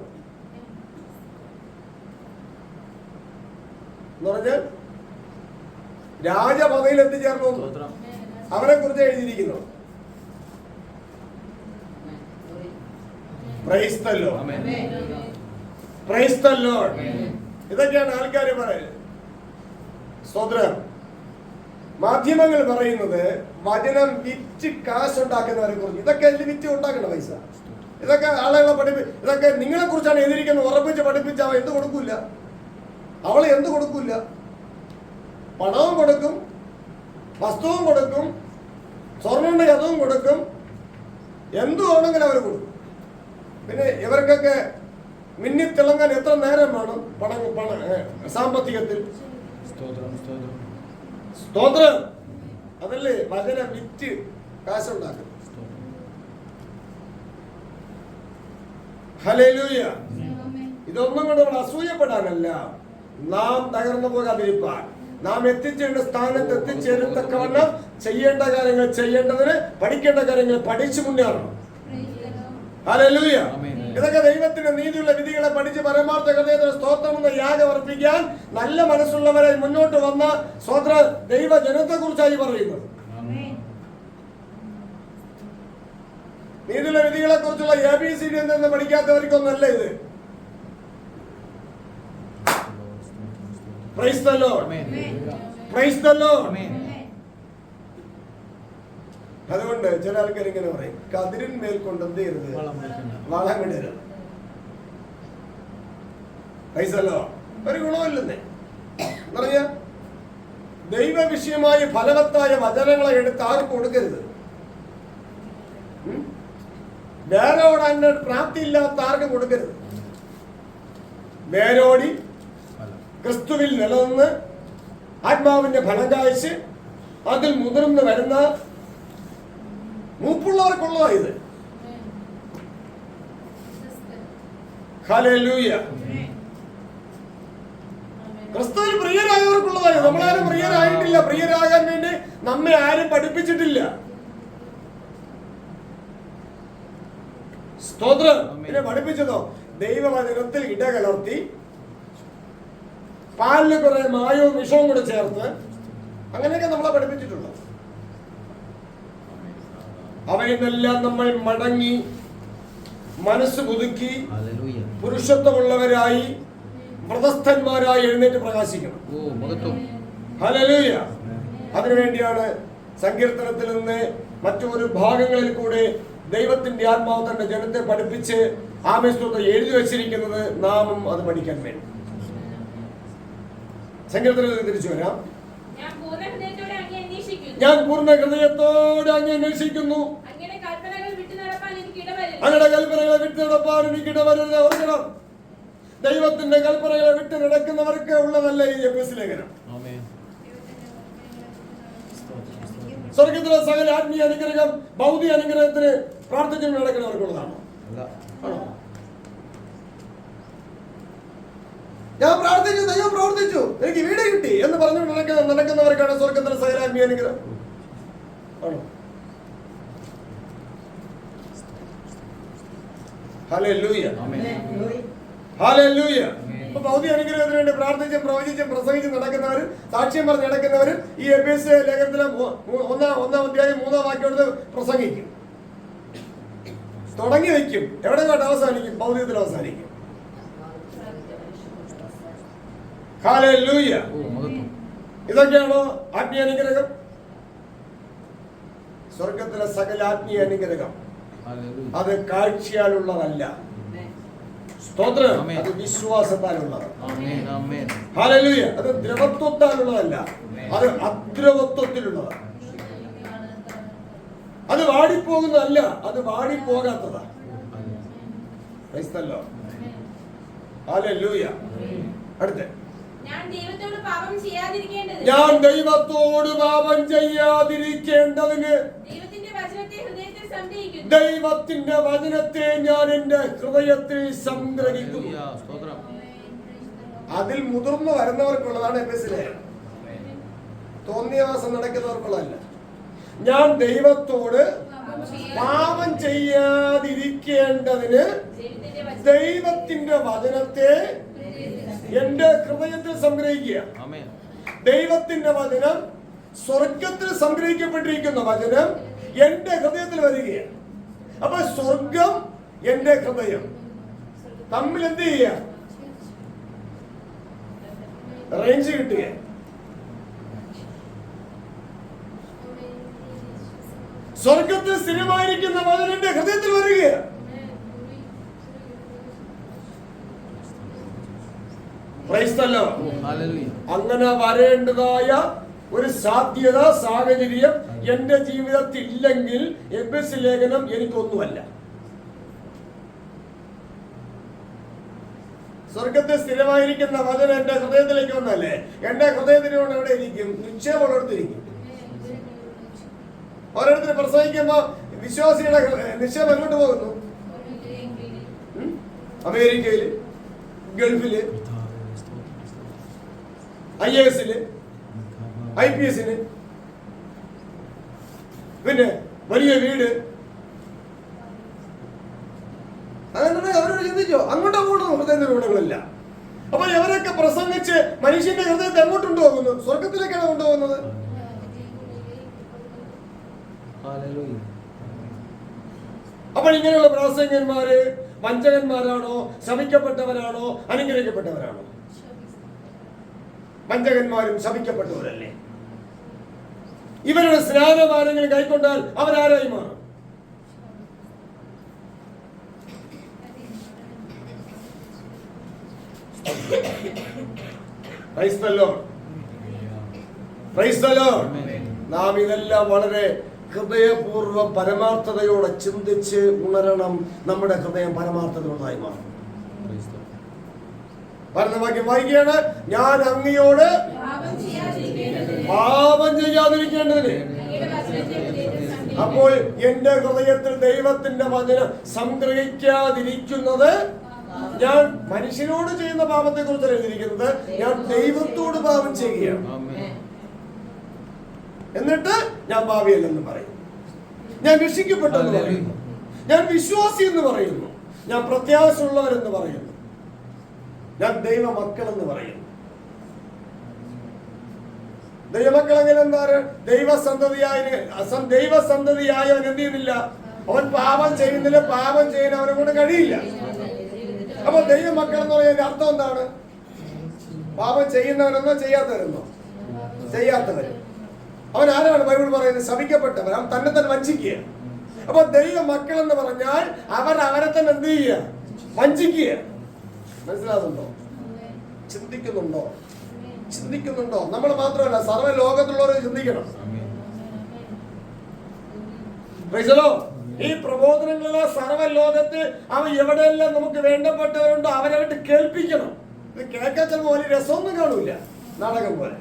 എന്ന് പറഞ്ഞാൽ രാജപദവിയിൽ എത്തിച്ചേർന്നു. അവരെ കുറിച്ച് എഴുതിയിരിക്കുന്നു. Praise the Lord, praise the Lord. ഇതൊക്കെയാണ് ആൾക്കാർ പറയുന്നത്. സ്തോത്രം. മാധ്യമങ്ങൾ പറയുന്നത് വചനം വിറ്റ് കാശുണ്ടാക്കുന്നവരെ കുറിച്ച്. ഇതൊക്കെ വിറ്റ് ഉണ്ടാക്കണ പൈസ. ഇതൊക്കെ ആളുകളെ ഇതൊക്കെ നിങ്ങളെ കുറിച്ചാണ് എഴുതിയിരിക്കുന്നത്. ഉറപ്പിച്ച് പഠിപ്പിച്ച അവൻ എന്ത് കൊടുക്കൂല, അവളെ എന്ത് കൊടുക്കൂല. പണവും കൊടുക്കും, വസ്തുവും കൊടുക്കും, സ്വർണ്ണമുണ്ടെങ്കിൽ അതും കൊടുക്കും, എന്തു വേണമെങ്കിലും അവർ കൊടുക്കും. പിന്നെ ഇവർക്കൊക്കെ മിന്നിത്തിളങ്ങാൻ എത്ര നേരം വേണം? സാമ്പത്തികത്തിൽ. സ്തോത്രം. അതല്ലേ വചനം വിറ്റ് കാശുണ്ടാക്കും. ഹല്ലേലൂയ. ഇതൊന്നും കൊണ്ട് നമ്മൾ അസൂയപ്പെടാനല്ല, നാം തകർന്നു പോകാതിരിപ്പാൻ, നാം എത്തിച്ചേണ്ട സ്ഥാനത്ത് എത്തിച്ചേരത്തക്കവണ്ണം ചെയ്യേണ്ട കാര്യങ്ങൾ ചെയ്യേണ്ടതിന്, പഠിക്കേണ്ട കാര്യങ്ങൾ പഠിച്ചു മുന്നേറണം. ഹല്ലേലൂയ. ഇതൊക്കെ ദൈവത്തിന്റെ നീതിയുള്ള വിധികളെ പഠിച്ച് പരമാർത്ഥ ഹൃദയത്തിന് സ്തോത്രം എന്ന യാഗം അർപ്പിക്കാൻ നല്ല മനസ്സുള്ളവരെ മുന്നോട്ട് വന്ന സ്തോത്ര ദൈവ ജനത്തെ കുറിച്ചായി പറയുന്നത്. നീതിയുള്ള വിധികളെ കുറിച്ചുള്ള ABCD എന്തെന്ന് പഠിക്കാത്തവർക്കൊന്നല്ല ഇത്. Praise the Lord. Praise the Lord. അതുകൊണ്ട് ചില ആൾക്കാർ ഇങ്ങനെ പറയും, കതിരിന്മേൽ കൊണ്ട് എന്ത് ചെയ്യരുത്? വളം ഇടരുത്. Praise the Lord. ഒരു ഗുണമില്ലെന്നേ പറഞ്ഞ ദൈവ വിഷയമായ ഫലവത്തായ വചനങ്ങളെ എടുത്ത് ആർക്കും കൊടുക്കരുത്. വേരോടാൻ പ്രാപ്തിയില്ലാത്ത ആർക്കും കൊടുക്കരുത്. വേരോടി ക്രിസ്തുവിൽ നിലനിന്ന് ആത്മാവിന്റെ ഫലം കായ്ച്ച് അതിൽ മുതിർന്ന് വരുന്ന മൂപ്പുള്ളവർക്കുള്ളതാ ഇത്. ഹല്ലേലൂയ. ക്രിസ്തുവിൽ പ്രിയരായവർക്കുള്ളതായി. നമ്മളാരും പ്രിയരായിട്ടില്ല. പ്രിയരാകാൻ വേണ്ടി നമ്മെ ആരും പഠിപ്പിച്ചിട്ടില്ല. സ്തോത്രം. പിന്നെ പഠിപ്പിച്ചതോ ദൈവവചനത്തിൽ ഇടകലർത്തി പാലിന് കുറെ മായവും വിഷവും കൂടെ ചേർത്ത് അങ്ങനെയൊക്കെ നമ്മളെ പഠിപ്പിച്ചിട്ടുള്ളത്. അവയെന്നെല്ലാം നമ്മൾ മടങ്ങി മനസ്സ് പുതുക്കി പുരുഷത്വമുള്ളവരായി വ്രതസ്ഥന്മാരായി എഴുന്നേറ്റ് പ്രകാശിക്കണം. ഹല്ലേലൂയ. അതിനുവേണ്ടിയാണ് സങ്കീർത്തനത്തിൽ നിന്ന് മറ്റൊരു ഭാഗങ്ങളിൽ കൂടെ ദൈവത്തിന്റെ ആത്മാവ് തന്റെ ജനത്തെ പഠിപ്പിച്ച് ആമേസ്തോത്രം എഴുതി വെച്ചിരിക്കുന്നത്. നാമും അത് പഠിക്കാൻ വേണ്ടി. സങ്കീർത്തനത്തിൽ തിരിച്ചു വരാം. ഞാൻ പൂർണ്ണ ഹൃദയത്തോടെ അങ്ങ് അന്വേഷിക്കുന്നു. അങ്ങയുടെ കൽപ്പനകളെ വിട്ടു നടപ്പാൻ എനിക്ക് ഇടവരരുത്. ഓർക്കണം, ദൈവത്തിന്റെ കൽപ്പനകളെ വിട്ടു നടക്കുന്നവർക്ക് ഉള്ളതല്ല ഈ എഫെസ്യ ലേഖനം. സ്വർഗത്തിലെ സകല ആത്മീയ അനുഗ്രഹം ഭൗതിക അനുഗ്രഹത്തിന് പ്രാർത്ഥിച്ചു നടക്കുന്നവർക്കുള്ളതാണോ? ഞാൻ പ്രാർത്ഥിച്ചു, ദൈവം പ്രവർത്തിച്ചു, എനിക്ക് വീട് കിട്ടി എന്ന് പറഞ്ഞു നടക്കുന്നവർക്കാണ് സ്വർഗത്തിലെ സകല ആത്മീയ അനുഗ്രഹം. ആണോ? ഹല്ലേലൂയ. ഹല്ലേലൂയ. ഇപ്പൊ ഭൗതിക അനുഗ്രഹത്തിന് വേണ്ടി പ്രാർത്ഥിച്ചും പ്രവചിച്ചും പ്രസംഗിച്ചും നടക്കുന്നവരും സാക്ഷ്യം പറഞ്ഞ് നടക്കുന്നവരും ഈ എഫെസ്യ ലേഖനത്തിലെ 1-ാം അധ്യായം 3-ാം വാക്യം പ്രസംഗിക്കും, തുടങ്ങി വയ്ക്കും. എവിടെ കൊണ്ട് അവസാനിക്കും? ഭൗതികത്തിൽ അവസാനിക്കും. ഹല്ലേലൂയ. ഇതൊക്കെയാണോ ആത്മീയ അനുഗ്രഹം? സ്വർഗത്തിലെ സകല ആത്മീയ അനുഗ്രഹം അത് കാഴ്ചയാലുള്ളതല്ല. സ്തോത്രം. അത് വിശ്വാസത്താലുള്ളതാണ്. ഹല്ലേലൂയ. അത് ദ്രവത്വത്താലുള്ളതല്ല, അത് അദ്രവത്വത്തിലുള്ളതാണ്. അത് വാടിപ്പോകുന്നതല്ല, അത് വാടിപ്പോകാത്തതാണ്. ഹല്ലേലൂയ. അടുത്ത ഞാൻ ദൈവത്തോട് പാപം ചെയ്യാതിരിക്കേണ്ടതിന് ദൈവത്തിന്റെ വചനത്തെ ഞാൻ എന്റെ ഹൃദയത്തിൽ സംഗ്രഹിക്കുന്നു. അതിൽ മുതിർന്നു വരുന്നവർക്കുള്ളതാണ് എഫെസ്യ ലേഖനം. തോന്നിയവാസം നടക്കുന്നവർക്കുള്ളതല്ല. ഞാൻ ദൈവത്തോട് പാപം ചെയ്യാതിരിക്കേണ്ടതിന് ദൈവത്തിന്റെ വചനത്തെ എന്റെ ഹൃദയത്തിൽ സംഗ്രഹിക്കുക. ദൈവത്തിന്റെ വചനം, സ്വർഗത്തിൽ സംഗ്രഹിക്കപ്പെട്ടിരിക്കുന്ന വചനം എന്റെ ഹൃദയത്തിൽ വരികയാണ്. അപ്പൊ സ്വർഗം എന്റെ ഹൃദയം തമ്മിൽ എന്ത് ചെയ്യുക? റേഞ്ച് കിട്ടുക. സ്വർഗത്തിൽ സ്ഥിരമായിരിക്കുന്ന വചനം എന്റെ ഹൃദയത്തിൽ വരികയാണ്. അങ്ങനെ വരേണ്ടതായ ഒരു സാധ്യത, സാഹചര്യം എന്റെ ജീവിതത്തിൽ ഇല്ലെങ്കിൽ എഫെസ്യ ലേഖനം എനിക്കൊന്നുമല്ല. സ്വർഗത്തിൽ സ്ഥിരമായിരിക്കുന്ന വചനം എന്റെ ഹൃദയത്തിലേക്ക് വന്നല്ലേ, എന്റെ ഹൃദയത്തിനോട് എവിടെ ഇരിക്കും? നിശ്ചയം ഉള്ളിടത്തിരിക്കും. ഓരോരുത്തർ പ്രസംഗിക്കുമ്പോ വിശ്വാസിയുടെ നിശ്ചയം എങ്ങോട്ട് പോകുന്നു? അമേരിക്കയില്, ഗൾഫില്, IAS, IPS, പിന്നെ വലിയ വീട്. അങ്ങനെ അവരോട് ചിന്തിച്ചോ? അങ്ങോട്ടും ഹൃദയത്തിലൂടെകളില്ല. അപ്പൊ ഇവരൊക്കെ പ്രസംഗിച്ച് മനുഷ്യന്റെ ഹൃദയത്തെ എങ്ങോട്ട് കൊണ്ടുപോകുന്നു? സ്വർഗത്തിലേക്കാണ് കൊണ്ടുപോകുന്നത്. അപ്പോൾ ഇങ്ങനെയുള്ള പ്രാസംഗികന്മാര് വഞ്ചകന്മാരാണോ? ശപിക്കപ്പെട്ടവരാണോ? അനുഗ്രഹിക്കപ്പെട്ടവരാണോ? വഞ്ചകന്മാരും ശപിക്കപ്പെട്ടവരല്ലേ. ഇവരുടെ സ്നാനമാരെങ്കിലും കൈക്കൊണ്ടാൽ അവരാരായി മാറും? നാം ഇതെല്ലാം വളരെ ഹൃദയപൂർവ്വം പരമാർത്ഥതയോടെ ചിന്തിച്ച് ഉണരണം. നമ്മുടെ ഹൃദയം പരമാർത്ഥതയോടായി മാറും. വാക്യം വായിക്കുകയാണ്, ഞാൻ അങ്ങയോട് പാപം ചെയ്യാതിരിക്കേണ്ടതിന്. അപ്പോൾ എന്റെ ഹൃദയത്തിൽ ദൈവത്തിന്റെ വചനം സംഗ്രഹിക്കാതിരിക്കുന്നത്, ഞാൻ മനുഷ്യനോട് ചെയ്യുന്ന പാപത്തെ കുറിച്ച് എഴുതിയിരിക്കുന്നത്, ഞാൻ ദൈവത്തോട് പാപം ചെയ്യുകയാണ്. എന്നിട്ട് ഞാൻ പാപിയല്ലെന്ന് പറയും, ഞാൻ രക്ഷിക്കപ്പെട്ടെന്ന് പറയുന്നു, ഞാൻ വിശ്വാസി എന്ന് പറയുന്നു, ഞാൻ പ്രത്യാശയുള്ളവരെന്ന് പറയുന്നു, ഞാൻ ദൈവ മക്കളെന്ന് പറയുന്നു. ദൈവമക്കൾ എങ്ങനെ എന്താണ്? ദൈവസന്തതിയായവൻ എന്ത് ചെയ്യുന്നില്ല? അവൻ പാപം ചെയ്യുന്നില്ല. പാപം ചെയ്യാൻ അവനെ കൊണ്ട് കഴിയില്ല. അപ്പൊ ദൈവമക്കൾ എന്ന് പറയുന്നതിന്റെ അർത്ഥം എന്താണ്? പാപം ചെയ്യുന്നവരെന്നോ ചെയ്യാത്തവരെന്നോ? ചെയ്യാത്തവർ. അവൻ ആരാണ്? ബൈബിൾ പറയുന്നത് ശപിക്കപ്പെട്ടവൻ. അവൻ തന്നെ തന്നെ വഞ്ചിക്കുക. അപ്പൊ ദൈവ മക്കൾ എന്ന് പറഞ്ഞാൽ അവർ അവരെ തന്നെ എന്ത് ചെയ്യുക? വഞ്ചിക്കുക. മനസ്സിലാകുന്നുണ്ടോ? ചിന്തിക്കുന്നുണ്ടോ? ചിന്തിക്കുന്നുണ്ടോ? നമ്മൾ മാത്രമല്ല, സർവ്വ ലോകത്തുള്ളവരെ ചിന്തിക്കണം. ഈ പ്രബോധനങ്ങളിലെ സർവ്വ ലോകത്ത് അവ എവിടെയെല്ലാം നമുക്ക് വേണ്ടപ്പെട്ടവരുണ്ടോ അവരവട്ട് കേൾപ്പിക്കണം. ഇത് കേൾക്കാൻ ചിലപ്പോൾ വലിയ രസമൊന്നും കാണൂല. നാടകം പോലെ,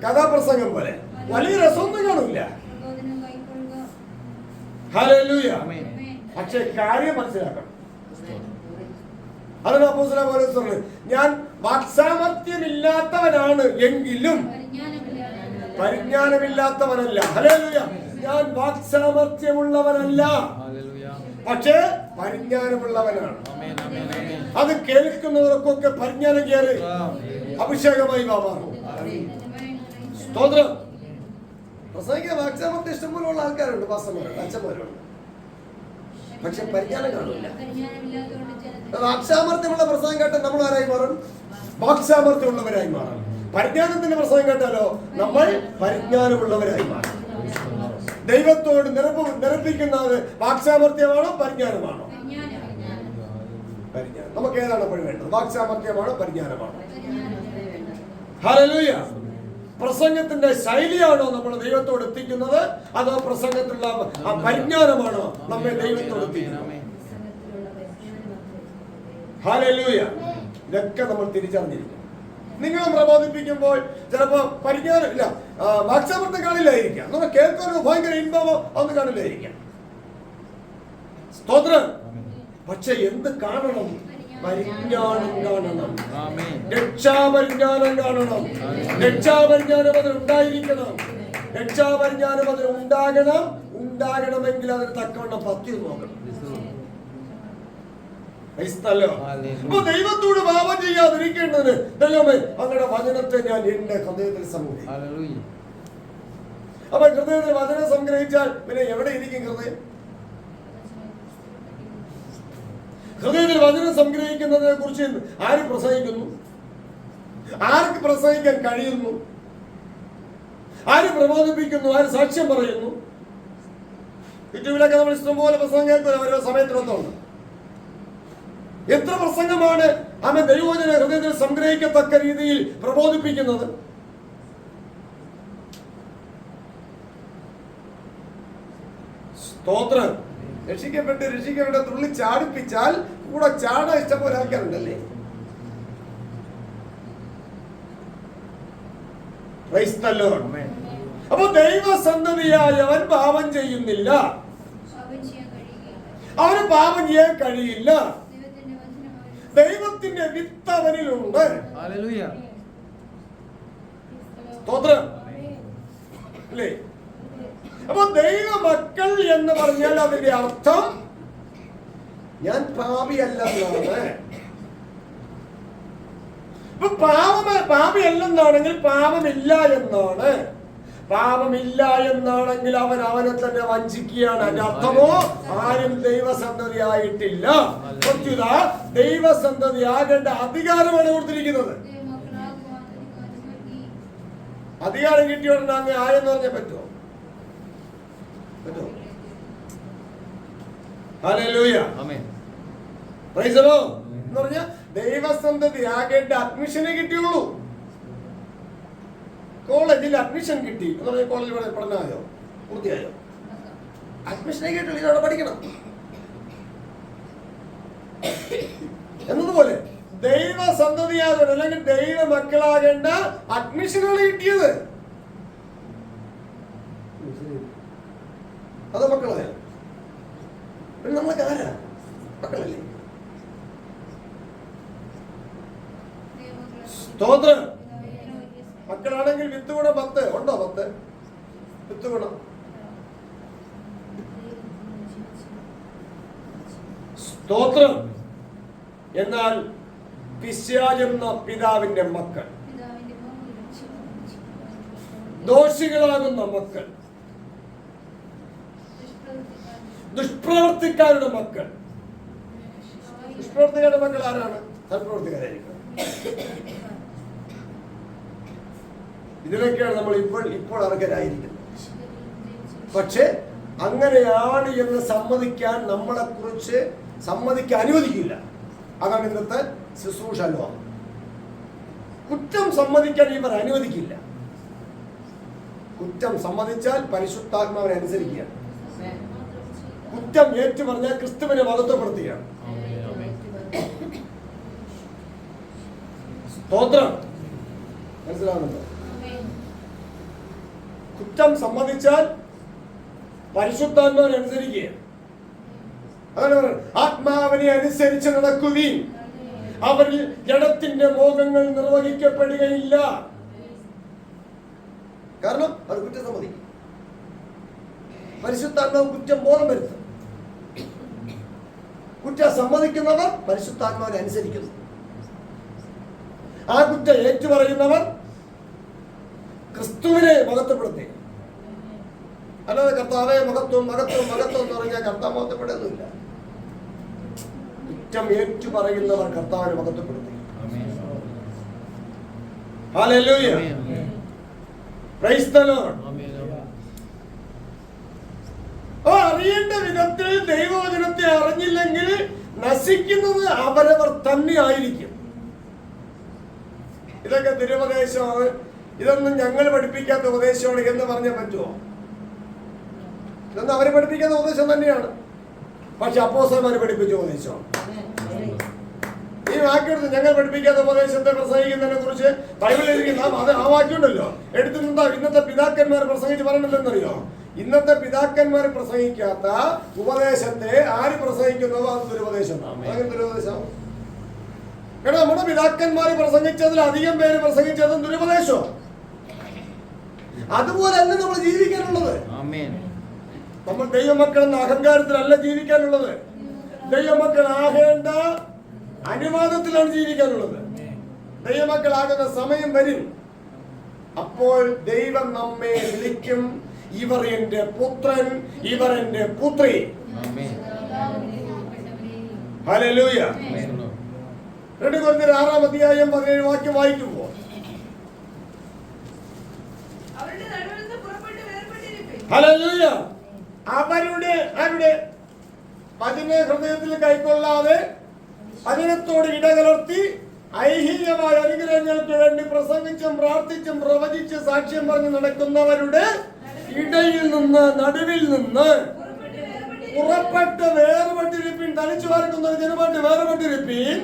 കഥാപ്രസംഗം പോലെ വലിയ രസമൊന്നും കാണൂല. ഹല്ലേലൂയ. പക്ഷെ കാര്യം മനസ്സിലാക്കണം. അതിന് അപ്പോസ്തലൻ പൗലോസ് പറഞ്ഞു, ഞാൻ വാക്സാമർത്ഥ്യമില്ലാത്തവനാണ് എങ്കിലും പരിജ്ഞാനമില്ലാത്തവനല്ല. ഹല്ലേലൂയ. ഞാൻ വാക്സാമർത്ഥ്യമുള്ളവനല്ല, പക്ഷേ പരിജ്ഞാനമുള്ളവനാണ്. അത് കേൾക്കുന്നവർക്കൊക്കെ പരിജ്ഞാനം കയറി അഭിഷേകമായി മാറും. സ്തോത്രം. പ്രസംഗിക്കാൻ വാക്സാമർത്ഥ്യം ഇഷ്ടംപോലുള്ള ആൾക്കാരുണ്ട്, പാസ്റ്റർമാരുണ്ട്, അച്ഛന്മാരുണ്ട്. പക്ഷെ പരിജ്ഞാനം കാണില്ല. വാക്സാമർത്ഥ്യമുള്ള പ്രസംഗം കേട്ടാൽ നമ്മൾ ആരായി മാറും? വാക്സാമർത്ഥ്യമുള്ളവരായി മാറും. പരിജ്ഞാനത്തിന്റെ പ്രസംഗം കേട്ടാലോ നമ്മൾ പരിജ്ഞാനമുള്ളവരായി മാറും. ദൈവത്തോട് നിരപ്പിക്കുന്നത് വാക്സാമർത്ഥ്യമാണോ പരിജ്ഞാനമാണോ? പരിജ്ഞാനം. നമുക്ക് ഏതാണ് എപ്പോഴും വേണ്ടത്? വാക്സാമർത്ഥ്യമാണോ പരിജ്ഞാനമാണോ? ഹല്ലേലൂയ. പ്രസംഗത്തിന്റെ ശൈലിയാണോ നമ്മൾ ദൈവത്തോട് എത്തിക്കുന്നത്, അതോ പ്രസംഗത്തിലുള്ള പരിജ്ഞാനമാണോ നമ്മെ ദൈവത്തോട് എത്തിക്കുന്നത്? ഹല്ലേലൂയ. ഇതൊക്കെ നമ്മൾ തിരിച്ചറിഞ്ഞിരിക്കണം. നിങ്ങൾ പ്രബോധിപ്പിക്കുമ്പോൾ ചിലപ്പോ പരിജ്ഞാനം ഇല്ല, വാക്സാമർത്ഥ്യം കാണില്ലായിരിക്കാം, നമ്മൾ കേൾക്കാനോ ഭയങ്കര ഇൻപമോ ഒന്നും കാണില്ലായിരിക്കാം. സ്തോത്രം. പക്ഷെ എന്ത് കാണണം? പരിജ്ഞാനം കാണണം. രക്ഷാപരിജ്ഞാനം കാണണം. രക്ഷാപരിജ്ഞാനം അതിൽ ഉണ്ടായിരിക്കണം. രക്ഷാപരിജ്ഞാനം അതിൽ ഉണ്ടാകണമെങ്കിൽ അതിന് തക്കവണ്ണം പത്യം നോക്കണം. അപ്പൊ ദൈവത്തോട് പാപം ചെയ്യാതിരിക്കേണ്ടതിന് ദൈവമേ അങ്ങയുടെ വചനത്തെ ഞാൻ എന്റെ ഹൃദയത്തിൽ സംഗ്രഹിക്കും. അപ്പൊ ഹൃദയത്തിൽ വചനം സംഗ്രഹിച്ചാൽ പിന്നെ എവിടെ ഇരിക്കും ഹൃദയം? ഹൃദയത്തിൽ വചനം സംഗ്രഹിക്കുന്നതിനെ കുറിച്ച് ആര് പ്രസംഗിക്കുന്നു? ആർക്ക് പ്രസംഗിക്കാൻ കഴിയുന്നു? ആര് പ്രബോധിപ്പിക്കുന്നു? ആര് സാക്ഷ്യം പറയുന്നു? യൂട്യൂബിലൊക്കെ നമ്മൾ ഇഷ്ടംപോലെ പ്രസംഗം കേൾക്കുന്നത് അവരുടെ സമയത്തിനൊത്തമുണ്ട്. എത്ര പ്രസംഗമാണ് ആമേ ദൈവവചന ഹൃദയത്തിൽ സംഗ്രഹിക്കത്തക്ക രീതിയിൽ പ്രബോധിപ്പിക്കുന്നത്? സ്തോത്രം. രക്ഷിക്കപ്പെട്ട് തുള്ളി ചാടിപ്പിച്ചാൽ കൂടെ ചാടാൻ ഇഷ്ടംപോലെ ആൾക്കാരുണ്ടല്ലേ? അപ്പൊ ദൈവസന്തതിയായവൻ പാപം ചെയ്യുന്നില്ല, അവന് പാപം ചെയ്യാൻ കഴിയില്ല. ദൈവത്തിന്റെ വിത്ത് അവനിലുണ്ട്. സ്തോത്രം അല്ലേ? അപ്പൊ ദൈവ മക്കൾ എന്ന് പറഞ്ഞാൽ അതിന്റെ അർത്ഥം ഞാൻ പാപിയല്ലെന്നാണ്. ഇപ്പൊ പാപിയല്ലെന്നാണെങ്കിൽ പാപമില്ല എന്നാണ്. പാപമില്ല എന്നാണെങ്കിൽ അവൻ അവനെ തന്നെ വഞ്ചിക്കുകയാണ്. അതിന്റെ അർത്ഥമോ ആരും ദൈവസന്തതി ആയിട്ടില്ല. ദൈവസന്തതി ആകേണ്ട അധികാരമാണ് കൊടുത്തിരിക്കുന്നത്. അധികാരം കിട്ടിയോണ്ട് അങ്ങ് ആയെന്ന് പറഞ്ഞാൽ പറ്റുമോ? ഹല്ലേലൂയ. Praise the Lord. എന്ന് പറഞ്ഞാൽ ദൈവസന്തതി ആകേണ്ട അഡ്മിഷനെ കിട്ടിയുള്ളൂ. കോളേജിൽ അഡ്മിഷൻ കിട്ടി എന്ന് പറഞ്ഞാൽ കോളേജിൽ പഠനമായോ? പൂർത്തിയായോ? അഡ്മിഷനെ കേട്ടില്ല, ഇതവിടെ പഠിക്കണം എന്നതുപോലെ ദൈവ സന്തതിയാകണം അല്ലെങ്കിൽ ദൈവ മക്കളാകേണ്ട അഡ്മിഷനാണ് കിട്ടിയത്. അത് മക്കളായ പിന്നെ നമ്മളൊക്കെ ആരാ? മക്കളല്ലേ? സ്തോത്രം. മക്കളാണെങ്കിൽ വിത്ത് ഗുണം 10 ഉണ്ടോ? 10 വിത്ത് ഗുണം. സ്തോത്രം. എന്നാൽ പിശാചെന്ന പിതാവിന്റെ മക്കൾ, ദോഷികളാകുന്ന മക്കൾ, ദുഷ്പ്രവർത്തിക്കാരുടെ മക്കൾ. ദുഷ്പ്രവർത്തിക്കാരുടെ മക്കൾ ആരാണ്? സൽപ്രവർത്തിക്കാരായിരിക്കും. ഇതിനൊക്കെയാണ് നമ്മൾ ഇപ്പോൾ അർഹരായിരിക്കുന്നത്. പക്ഷെ അങ്ങനെയാണ് എന്ന് സമ്മതിക്കാൻ നമ്മളെ കുറിച്ച് സമ്മതിക്കാൻ അനുവദിക്കില്ല. അതാണ് ഇന്നത്തെ ശുശ്രൂഷ ലോകം. കുറ്റം സമ്മതിക്കാൻ ഇവർ അനുവദിക്കില്ല. കുറ്റം സമ്മതിച്ചാൽ പരിശുദ്ധാത്മാവിനെ അനുസരിക്കുക. കുറ്റം ഏറ്റു പറഞ്ഞാൽ ക്രിസ്തുവിനെ മഹത്വപ്പെടുത്തുകയാണ്. സ്തോത്രം. മനസ്സിലാവുന്നുണ്ടോ? കുറ്റം സമ്മതിച്ചാൽ പരിശുദ്ധാത്മാവിനെ അനുസരിക്കുക. അതാണ് ആത്മാവിനെ അനുസരിച്ച് നടക്കുവീൻ, അവരിൽ ജഡത്തിന്റെ മോഹങ്ങൾ നിർവഹിക്കപ്പെടുകയില്ല. കാരണം അവർ കുറ്റം സമ്മതിക്കും. പരിശുദ്ധാത്മാവ് കുറ്റം ബോധം വരുത്തും. കുറ്റം സമ്മതിക്കുന്നവർ പരിശുദ്ധാത്മാവിനെ അനുസരിക്കുന്നു. ആ കുറ്റം ഏറ്റുപറയുന്നവർ ക്രിസ്തുവിനെ മഹത്വപ്പെടുത്തി. അല്ലാതെ കർത്താവെ മഹത്വം മഹത്വം മഹത്വം എന്ന് പറഞ്ഞാൽ കർത്താവ് മഹത്വപ്പെടുന്നില്ല. കുറ്റം ഏറ്റുപറയുന്നവർ കർത്താവിനെ മഹത്വപ്പെടുത്തി. ഹല്ലേലൂയ. Praise the Lord. അറിയേണ്ട വിധത്തിൽ ദൈവവചനത്തെ അറിഞ്ഞില്ലെങ്കിൽ നശിക്കുന്നത് അവരവർ തന്നെ ആയിരിക്കും. ഇതൊക്കെ ദുരുപദേശമാണ്, ഇതൊന്നും ഞങ്ങൾ പഠിപ്പിക്കാത്ത ഉപദേശമാണ് എന്ന് പറഞ്ഞാൽ പറ്റുമോ? ഇതൊന്നും അവരെ പഠിപ്പിക്കാത്ത ഉപദേശം തന്നെയാണ്. പക്ഷെ അപ്പോസ്തലന്മാർ പഠിപ്പിച്ച ഉപദേശമാണ്. ഈ വാക്യെടുത്ത് ഞങ്ങൾ പഠിപ്പിക്കാത്ത ഉപദേശത്തെ പ്രസംഗിക്കുന്നതിനെ കുറിച്ച് ബൈബിളിൽ അത് ആ വാക്യമുണ്ടല്ലോ എടുത്തു നിന്നാ ഇന്നത്തെ പിതാക്കന്മാർ പ്രസംഗിച്ച് പറഞ്ഞില്ലെന്നറിയോ? ഇന്നത്തെ പിതാക്കന്മാർ പ്രസംഗിക്കാത്ത ഉപദേശത്തെ ആര് പ്രസംഗിക്കുന്നതോ അത് ദുരുപദേശം. അങ്ങനെ ദുരുപദേശം. കാരണം നമ്മുടെ പിതാക്കന്മാർ പ്രസംഗിച്ചതിൽ അധികം പേര് പ്രസംഗിച്ചതും ദുരുപദേശം. അതുപോലല്ല നമ്മൾ ജീവിക്കാനുള്ളത്. നമ്മൾ ദൈവമക്കൾ എന്ന അഹങ്കാരത്തിലല്ല ജീവിക്കാനുള്ളത്. ദൈവമക്കളാകേണ്ട അനുവാദത്തിലാണ് ജീവിക്കാനുള്ളത്. ദൈവമക്കളാകുന്ന സമയം വരും. അപ്പോൾ ദൈവം നമ്മെ വിളിക്കും, ഇവർ എന്റെ പുത്രൻ, ഇവർ എന്റെ പുത്രി. ഹല്ലേലൂയ. 2 കൊരിന്ത്യർ 6-ാം അധ്യായം 17 വാക്യം വായിക്കുമ്പോൾ ഹല്ലേലൂയ. അവരുടെ വചന ഹൃദയത്തിൽ കൈക്കൊള്ളാതെ വചനത്തോട് ഇടകലർത്തി ഐഹികമായ അനുഗ്രഹങ്ങൾക്ക് വേണ്ടി പ്രസംഗിച്ചും പ്രാർത്ഥിച്ചും പ്രവചിച്ച് സാക്ഷ്യം പറഞ്ഞ് നടക്കുന്നവരുടെ ഇടയിൽ നിന്ന് നടുവിൽ നിന്ന് പുറപ്പെട്ട് വേർപെട്ടിരിപ്പീൻ, തനിച്ചു പാർക്കുന്ന ജനമായിട്ട് വേർപെട്ടിരിപ്പീൻ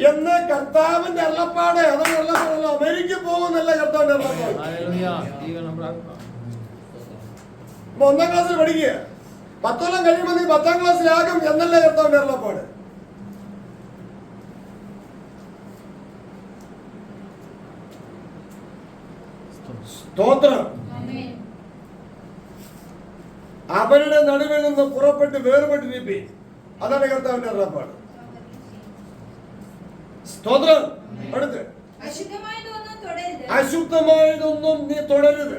എന്ന് കർത്താവിന്റെ അരുളപ്പാട്. അതാണ് അരുളപ്പാടല്ല, അമേരിക്ക പോകുന്നല്ല കർത്താവിന്റെ അരുളപ്പാട്. 1-ാം ക്ലാസ്സിൽ പഠിക്കുക, 10 കൊല്ലം കഴിയുമ്പോൾ നീ 10-ാം ക്ലാസ്സിലാകും എന്നല്ല കർത്താവിന്റെ അരുളപ്പാട്. സ്തോത്രം. അവരുടെ നടുവിൽ നിന്ന് പുറപ്പെട്ട് വേർപെട്ടിരിപ്പീൻ, അതാണ് കർത്താവിന്റെ അരുളപ്പാട്. സ്തോത്രം. അടുത്ത് അശുദ്ധമായതൊന്നും നീ തുടരുത്,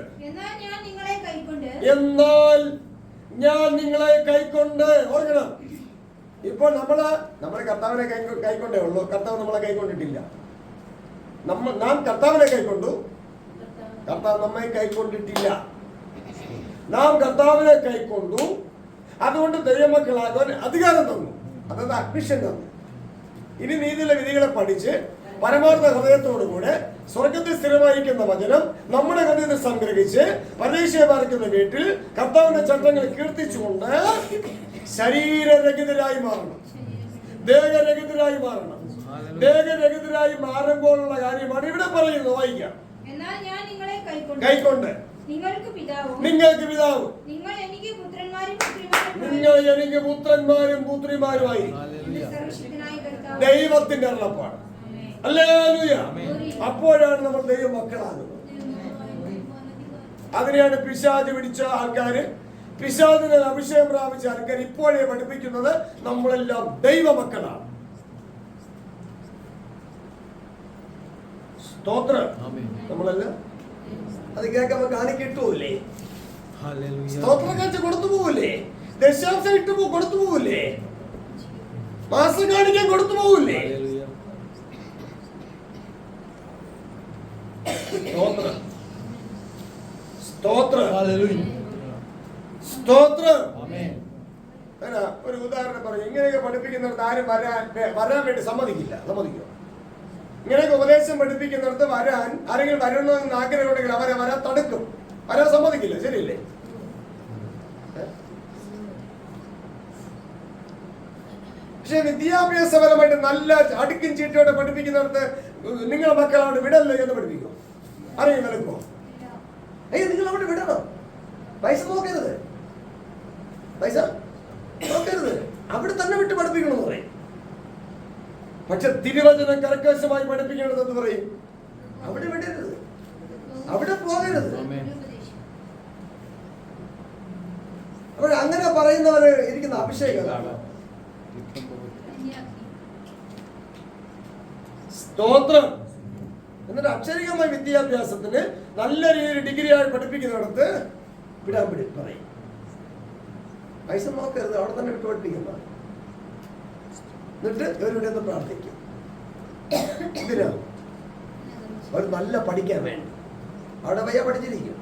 എന്നാൽ ഞാൻ നിങ്ങളെ കൈക്കൊണ്ട്. ഓർക്കണം, ഇപ്പോൾ നമ്മളെ കർത്താവിനെ കൈക്കൊണ്ടേ ഉള്ളൂ. കർത്താവ് നമ്മളെ കൈക്കൊണ്ടിട്ടില്ല. നാം കർത്താവിനെ കൈക്കൊണ്ടു, കർത്താവ് നമ്മെ കൈക്കൊണ്ടിട്ടില്ല. നാം കർത്താവിനെ കൈക്കൊണ്ടു, അതുകൊണ്ട് ദൈവമക്കളാകാൻ അധികാരം തന്നു. അതായത് അഡ്മിഷൻ തന്നു. ഇനി നീതിയിലെ വിധികളെ പഠിച്ച് പരമാർത്ഥ ഹൃദയത്തോടുകൂടെ സ്വർഗത്തിൽ സ്ഥിരമായിരിക്കുന്ന വചനം നമ്മുടെ ഹൃദയത്തിൽ സംഗ്രഹിച്ച് പരീക്ഷയെ പാലിക്കുന്ന വീട്ടിൽ കർത്താവിന്റെ ചട്ടങ്ങൾ കീർത്തിച്ചുകൊണ്ട് ശരീരരഹിതരായി മാറണം, ദേഹരഹിതരായി മാറണം. ദേഹരഹിതരായി മാറുമ്പോഴുള്ള കാര്യമാണ് ഇവിടെ പറയുന്നത്. വായിക്കാം. എന്നാൽ ഞാൻ നിങ്ങളെ കൈക്കൊണ്ട് നിങ്ങൾക്ക് പിതാവും നിങ്ങൾ എനിക്ക് പുത്രന്മാരും പുത്രിമാരുമായി. ദൈവത്തിന്റെ അരുളപ്പാട്. ഹല്ലേലൂയ. അപ്പോഴാണ് നമ്മൾ ദൈവ മക്കളാകുന്നത്. അതിനെയാണ് പിശാച് പിടിച്ച ആൾക്കാര്, പിശാചിനെ അഭിഷേകം പ്രാപിച്ച ആൾക്കാർ ഇപ്പോഴേ പഠിപ്പിക്കുന്നത് നമ്മളെല്ലാം ദൈവ മക്കളാണ്. സ്തോത്രം. നമ്മളെല്ലാം അത് കേൾക്കുമ്പോ കാണിക്കിട്ടൂല്ലേ? സ്തോത്രം കാഴ്ച കൊടുത്തു പോവില്ലേ? ദശാംശം ഇട്ട് കൊടുത്തു പോവില്ലേ? മാസം കാണിക്കാൻ കൊടുത്തു പോവില്ലേ? സ്തോത്രം, സ്തോത്രം, സ്തോത്രം. ഒരു ഉദാഹരണം പറയും. ഇങ്ങനെയൊക്കെ പഠിപ്പിക്കുന്നിടത്ത് ആരും വരാൻ വേണ്ടി സമ്മതിക്കില്ല. സമ്മതിക്കുക? ഇങ്ങനെയൊക്കെ ഉപദേശം പഠിപ്പിക്കുന്നിടത്ത് ആരെങ്കിലും വരണമെന്ന് ആഗ്രഹമുണ്ടെങ്കിൽ അവരെ വരാൻ തടുക്കും, വരാൻ സമ്മതിക്കില്ല. ശരിയല്ലേ? പക്ഷെ വിദ്യാഭ്യാസപരമായിട്ട് നല്ല അടുക്കും ചീട്ടോടെ പഠിപ്പിക്കുന്നിടത്ത് നിങ്ങളെ മക്കളവിടെ വിടല്ലേ എന്ന് പഠിപ്പിക്കും. ആരെങ്കിലും വിലക്കോ? നിങ്ങൾ അവിടെ വിടണം. പൈസ നോക്കരുത്, പൈസ നോക്കരുത്, അവിടെ തന്നെ വിട്ട് പഠിപ്പിക്കണമെന്ന് പറയും. പക്ഷെ തിരുവചനം കർക്കശമായി പഠിപ്പിക്കേണ്ടത് എന്ന് പറയും. അവിടെ വിടരുത്, അവിടെ പോകരുത്. അപ്പോൾ അങ്ങനെ പറയുന്നവര് ഇരിക്കുന്ന അഭിഷേകമാണ്. സ്തോത്രം. എന്നിട്ട് അക്ഷരികമായ വിദ്യാഭ്യാസത്തിന് നല്ല രീതിയിൽ ഡിഗ്രിയായി പഠിപ്പിക്കുന്നിടത്ത് വിടാൻ പറയും. പൈസ നോക്കരുത്, അവിടെ തന്നെ വിട്ട് പഠിപ്പിക്കുന്ന. എന്നിട്ട് ഇവരുടെ ഒന്ന് പ്രാർത്ഥിക്കും. ഇതിനാ അവർ നല്ല പഠിക്കാൻ വേണ്ടി അവിടെ വയ്യ പഠിച്ചിരിക്കും.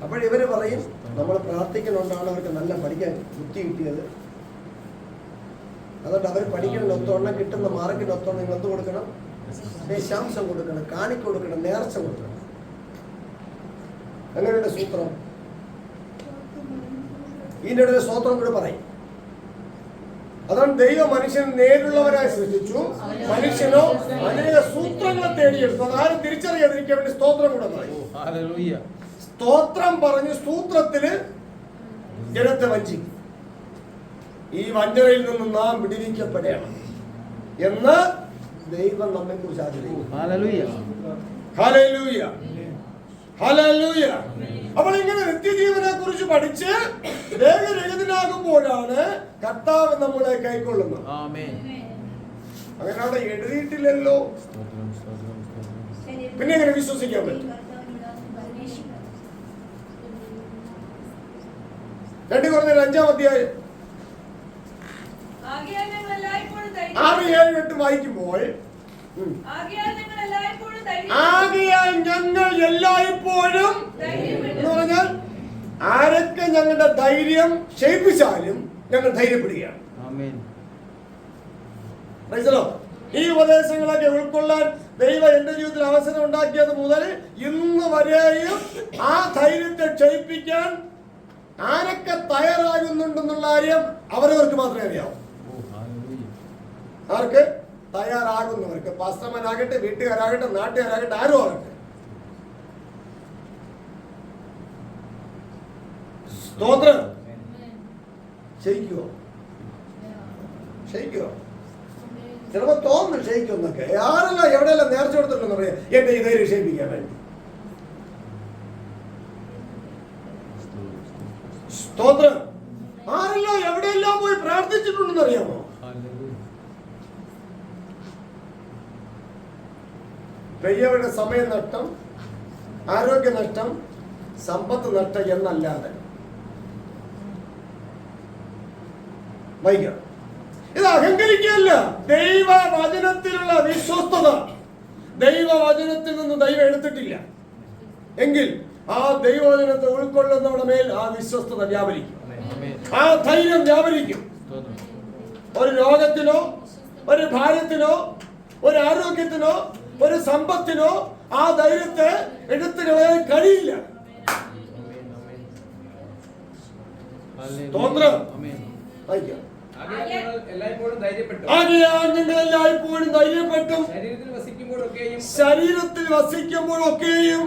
അപ്പോഴിവര് പറയും നമ്മൾ പ്രാർത്ഥിക്കണോണ്ടാണ് അവർക്ക് നല്ല പഠിക്കാൻ ബുദ്ധി കിട്ടിയത്. അതുകൊണ്ട് അവർ പഠിക്കണൊത്തോണം, കിട്ടുന്ന മാർക്കിനൊത്തോണം നിങ്ങൾ എന്ത് കൊടുക്കണം? ദശാംശം കൊടുക്കണം, കാണിക്ക് കൊടുക്കണം, നേർച്ച കൊടുക്കണം. അങ്ങനെയുള്ള സൂത്രം ഇതിൻ്റെ ഇടയിൽ സ്തോത്രം കൂടെ പറയും. അതാണ് ദൈവം മനുഷ്യൻ നേരുള്ളവരായി സൃഷ്ടിച്ചു, മനുഷ്യനോ അനേക സൂത്രങ്ങളെ തേടിയെടുത്തു. അതാരും തിരിച്ചറിയാതിരിക്കാൻ വേണ്ടി സ്തോത്രം കൂടെ പറയും. സ്തോത്രം പറഞ്ഞ് സൂത്രത്തില് ജനത്തെ വഞ്ചിക്കും. ഈ വഞ്ചനയിൽ നിന്ന് നാം വിടുവിക്കപ്പെടണം എന്ന് ദൈവം നമ്മെ കുറിച്ച് ആഗ്രഹിക്കുന്നു. Hallelujah, hallelujah. അപ്പോൾ ഇങ്ങനെ നിത്യജീവനെ കുറിച്ച് പഠിച്ച് ദേഹരഹിതനാകുമ്പോഴാണ് കർത്താവ് നമ്മളെ കൈക്കൊള്ളുന്നത്. അങ്ങനെ അവിടെ എഴുതിയിട്ടില്ലല്ലോ, പിന്നെ എങ്ങനെ വിശ്വസിക്കാൻ പറ്റും? 2 Corinthians 5-ാം അധ്യായം 6, 7, 8 വായിക്കുമ്പോൾ ആകയാൽ ഞങ്ങൾ എല്ലായ്പ്പോഴും എന്ന് പറഞ്ഞാൽ ആരൊക്കെ ഞങ്ങളുടെ ധൈര്യം ക്ഷയിപ്പിച്ചാലും ഞങ്ങൾ ധൈര്യപ്പെടുകയാണ്. ഈ ഉപദേശങ്ങളൊക്കെ ഉൾക്കൊള്ളാൻ ദൈവം എന്റെ ജീവിതത്തിൽ അവസരം ഉണ്ടാക്കിയത് മുതൽ ഇന്ന് വരെയും ആ ധൈര്യത്തെ ക്ഷയിപ്പിക്കാൻ ആരൊക്കെ തയ്യാറാകുന്നുണ്ടെന്നുള്ള കാര്യം അവരവർക്ക് മാത്രമേ അറിയാവൂ. ആർക്ക്? തയ്യാറാകുന്നവർക്ക്. പാസ്റ്റർമാരാകട്ടെ, വീട്ടുകാരാകട്ടെ, നാട്ടുകാരാകട്ടെ, ആരും ആകട്ടെ. സ്തോത്രം. ക്ഷയിക്കുവോ? ക്ഷയിക്കുവോ? ചിലപ്പോ തോന്നുന്നു ക്ഷയിക്കുന്നൊക്കെ. ആരെല്ലാം എവിടെയെല്ലാം നേർച്ച കൊടുത്തിട്ടുണ്ടെന്ന് പറയാം എന്റെ ഈ ധൈര്യം ക്ഷയിപ്പിക്കാൻ വേണ്ടി. സ്തോത്രം. ആരെല്ലാം എവിടെയെല്ലാം പോയി പ്രാർത്ഥിച്ചിട്ടുണ്ടെന്ന് അറിയാമോ? പെയ്യവരുടെ സമയനഷ്ടം, ആരോഗ്യനഷ്ടം, സമ്പത്ത് നഷ്ടം എന്നല്ലാതെ വൈകാം. ഇത് അഹങ്കരിക്കുകയല്ല, ദൈവവചനത്തിലുള്ള വിശ്വസ്തത. ദൈവവചനത്തിൽ നിന്ന് ദൈവം എടുത്തിട്ടില്ല എങ്കിൽ ആ ദൈവവചനത്തെ ഉൾക്കൊള്ളുന്നവരുടെ മേൽ ആ വിശ്വസ്തത വ്യാപരിക്കും, ആ ധൈര്യം വ്യാപരിക്കും. ഒരു രോഗത്തിനോ ഒരു ഭാരത്തിനോ ഒരു ആരോഗ്യത്തിനോ ഒരു സമ്പത്തിനോ ആ ധൈര്യത്തെ എടുത്തു കളയാൻ കഴിയില്ല. സ്തോത്രം. വായിക്കാം. ആകയാൽ ഞങ്ങൾ എല്ലായ്പ്പോഴും ധൈര്യപ്പെട്ടും ശരീരത്തിൽ വസിക്കുമ്പോഴൊക്കെയും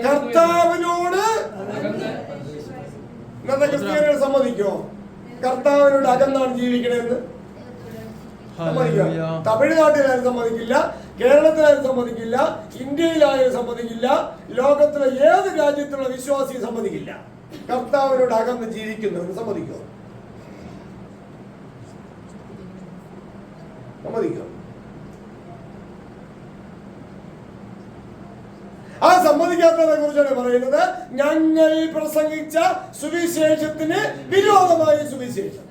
കർത്താവിനോട് ഇന്നത്തെ ക്രിസ്ത്യാനികൾ സമ്മതിക്കോ കർത്താവിനോട് അകന്നാണ് ജീവിക്കണമെന്ന്? സമ്മതിക്കാം. തമിഴ്നാട്ടിലാരും സമ്മതിക്കില്ല, കേരളത്തിലാരും സമ്മതിക്കില്ല, ഇന്ത്യയിലാരും സമ്മതിക്കില്ല, ലോകത്തിലെ ഏത് രാജ്യത്തുള്ള വിശ്വാസിയും സമ്മതിക്കില്ല. കർത്താവിനോട് അകന്ന് ജീവിക്കുന്നു എന്ന് സമ്മതിക്കോ? സമ്മതിക്കോ? ആ സമ്മതിക്കാത്തതിനെ കുറിച്ചാണ് പറയുന്നത്. ഞങ്ങൾ പ്രസംഗിച്ച സുവിശേഷത്തിന് വിരോധമായ സുവിശേഷം.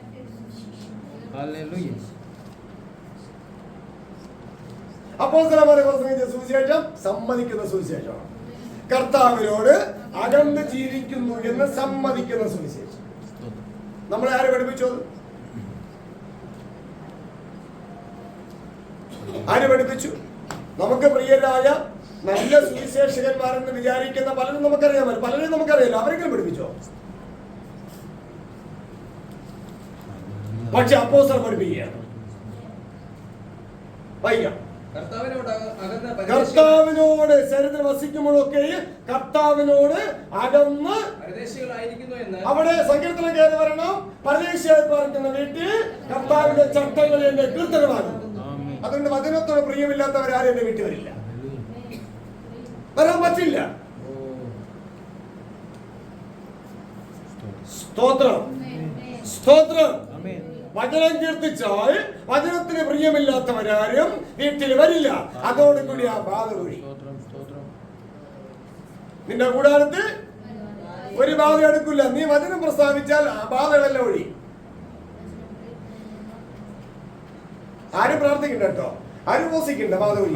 അപ്പോസ്തലന്മാർ പ്രസംഗിച്ച സുവിശേഷം സമ്മതിക്കുന്ന സുവിശേഷമാണ്. കർത്താവിനോട് അകന്ന് ജീവിക്കുന്നു എന്ന് സമ്മതിക്കുന്ന സുവിശേഷം. നമ്മളെ ആര് പഠിപ്പിച്ചു? ആര് പഠിപ്പിച്ചു? നമുക്ക് പ്രിയരായ നല്ല സുവിശേഷകന്മാരെന്ന് വിചാരിക്കുന്ന പലരും നമുക്കറിയാമല്ലോ, പലരും നമുക്കറിയാലോ. അവരെങ്കിലും പഠിപ്പിച്ചോ? പക്ഷെ അപ്പോസ്തലൻ പഠിപ്പിക്കുകയാണ്. വായിക്കാം. കർത്താവിനോട് ശരീരത്തിൽ വസിക്കുമ്പോഴൊക്കെ കർത്താവിനോട് അകന്ന് അവിടെ സങ്കീർത്തനം കയറി വരണം. പരദേശിയായി പാർക്കുന്ന വീട്ടിൽ കർത്താവിന്റെ ചട്ടങ്ങൾ എന്റെ കീർത്തനമാകും. അതുകൊണ്ട് വചനത്തോട് പ്രിയമില്ലാത്തവരാരും എന്റെ വീട്ടിൽ വരില്ല, വരാൻ പറ്റില്ല. സ്തോത്രം, സ്തോത്രം. വചനം കീർത്തിച്ചാൽ വചനത്തിന് പ്രിയമില്ലാത്തവരാരും വീട്ടിൽ വരില്ല. അതോടുകൂടി ആ ബാധ ഒഴി. നിന്റെ കൂടാരത്തിൽ ഒരു ബാധ എടുക്കില്ല. നീ വചനം പ്രസ്താവിച്ചാൽ ആ ബാധകളെല്ലാം ഒഴി. ആരും പ്രാർത്ഥിക്കണ്ട കേട്ടോ, ആരും ഉപസിക്കണ്ട, ബാധ ഒഴി.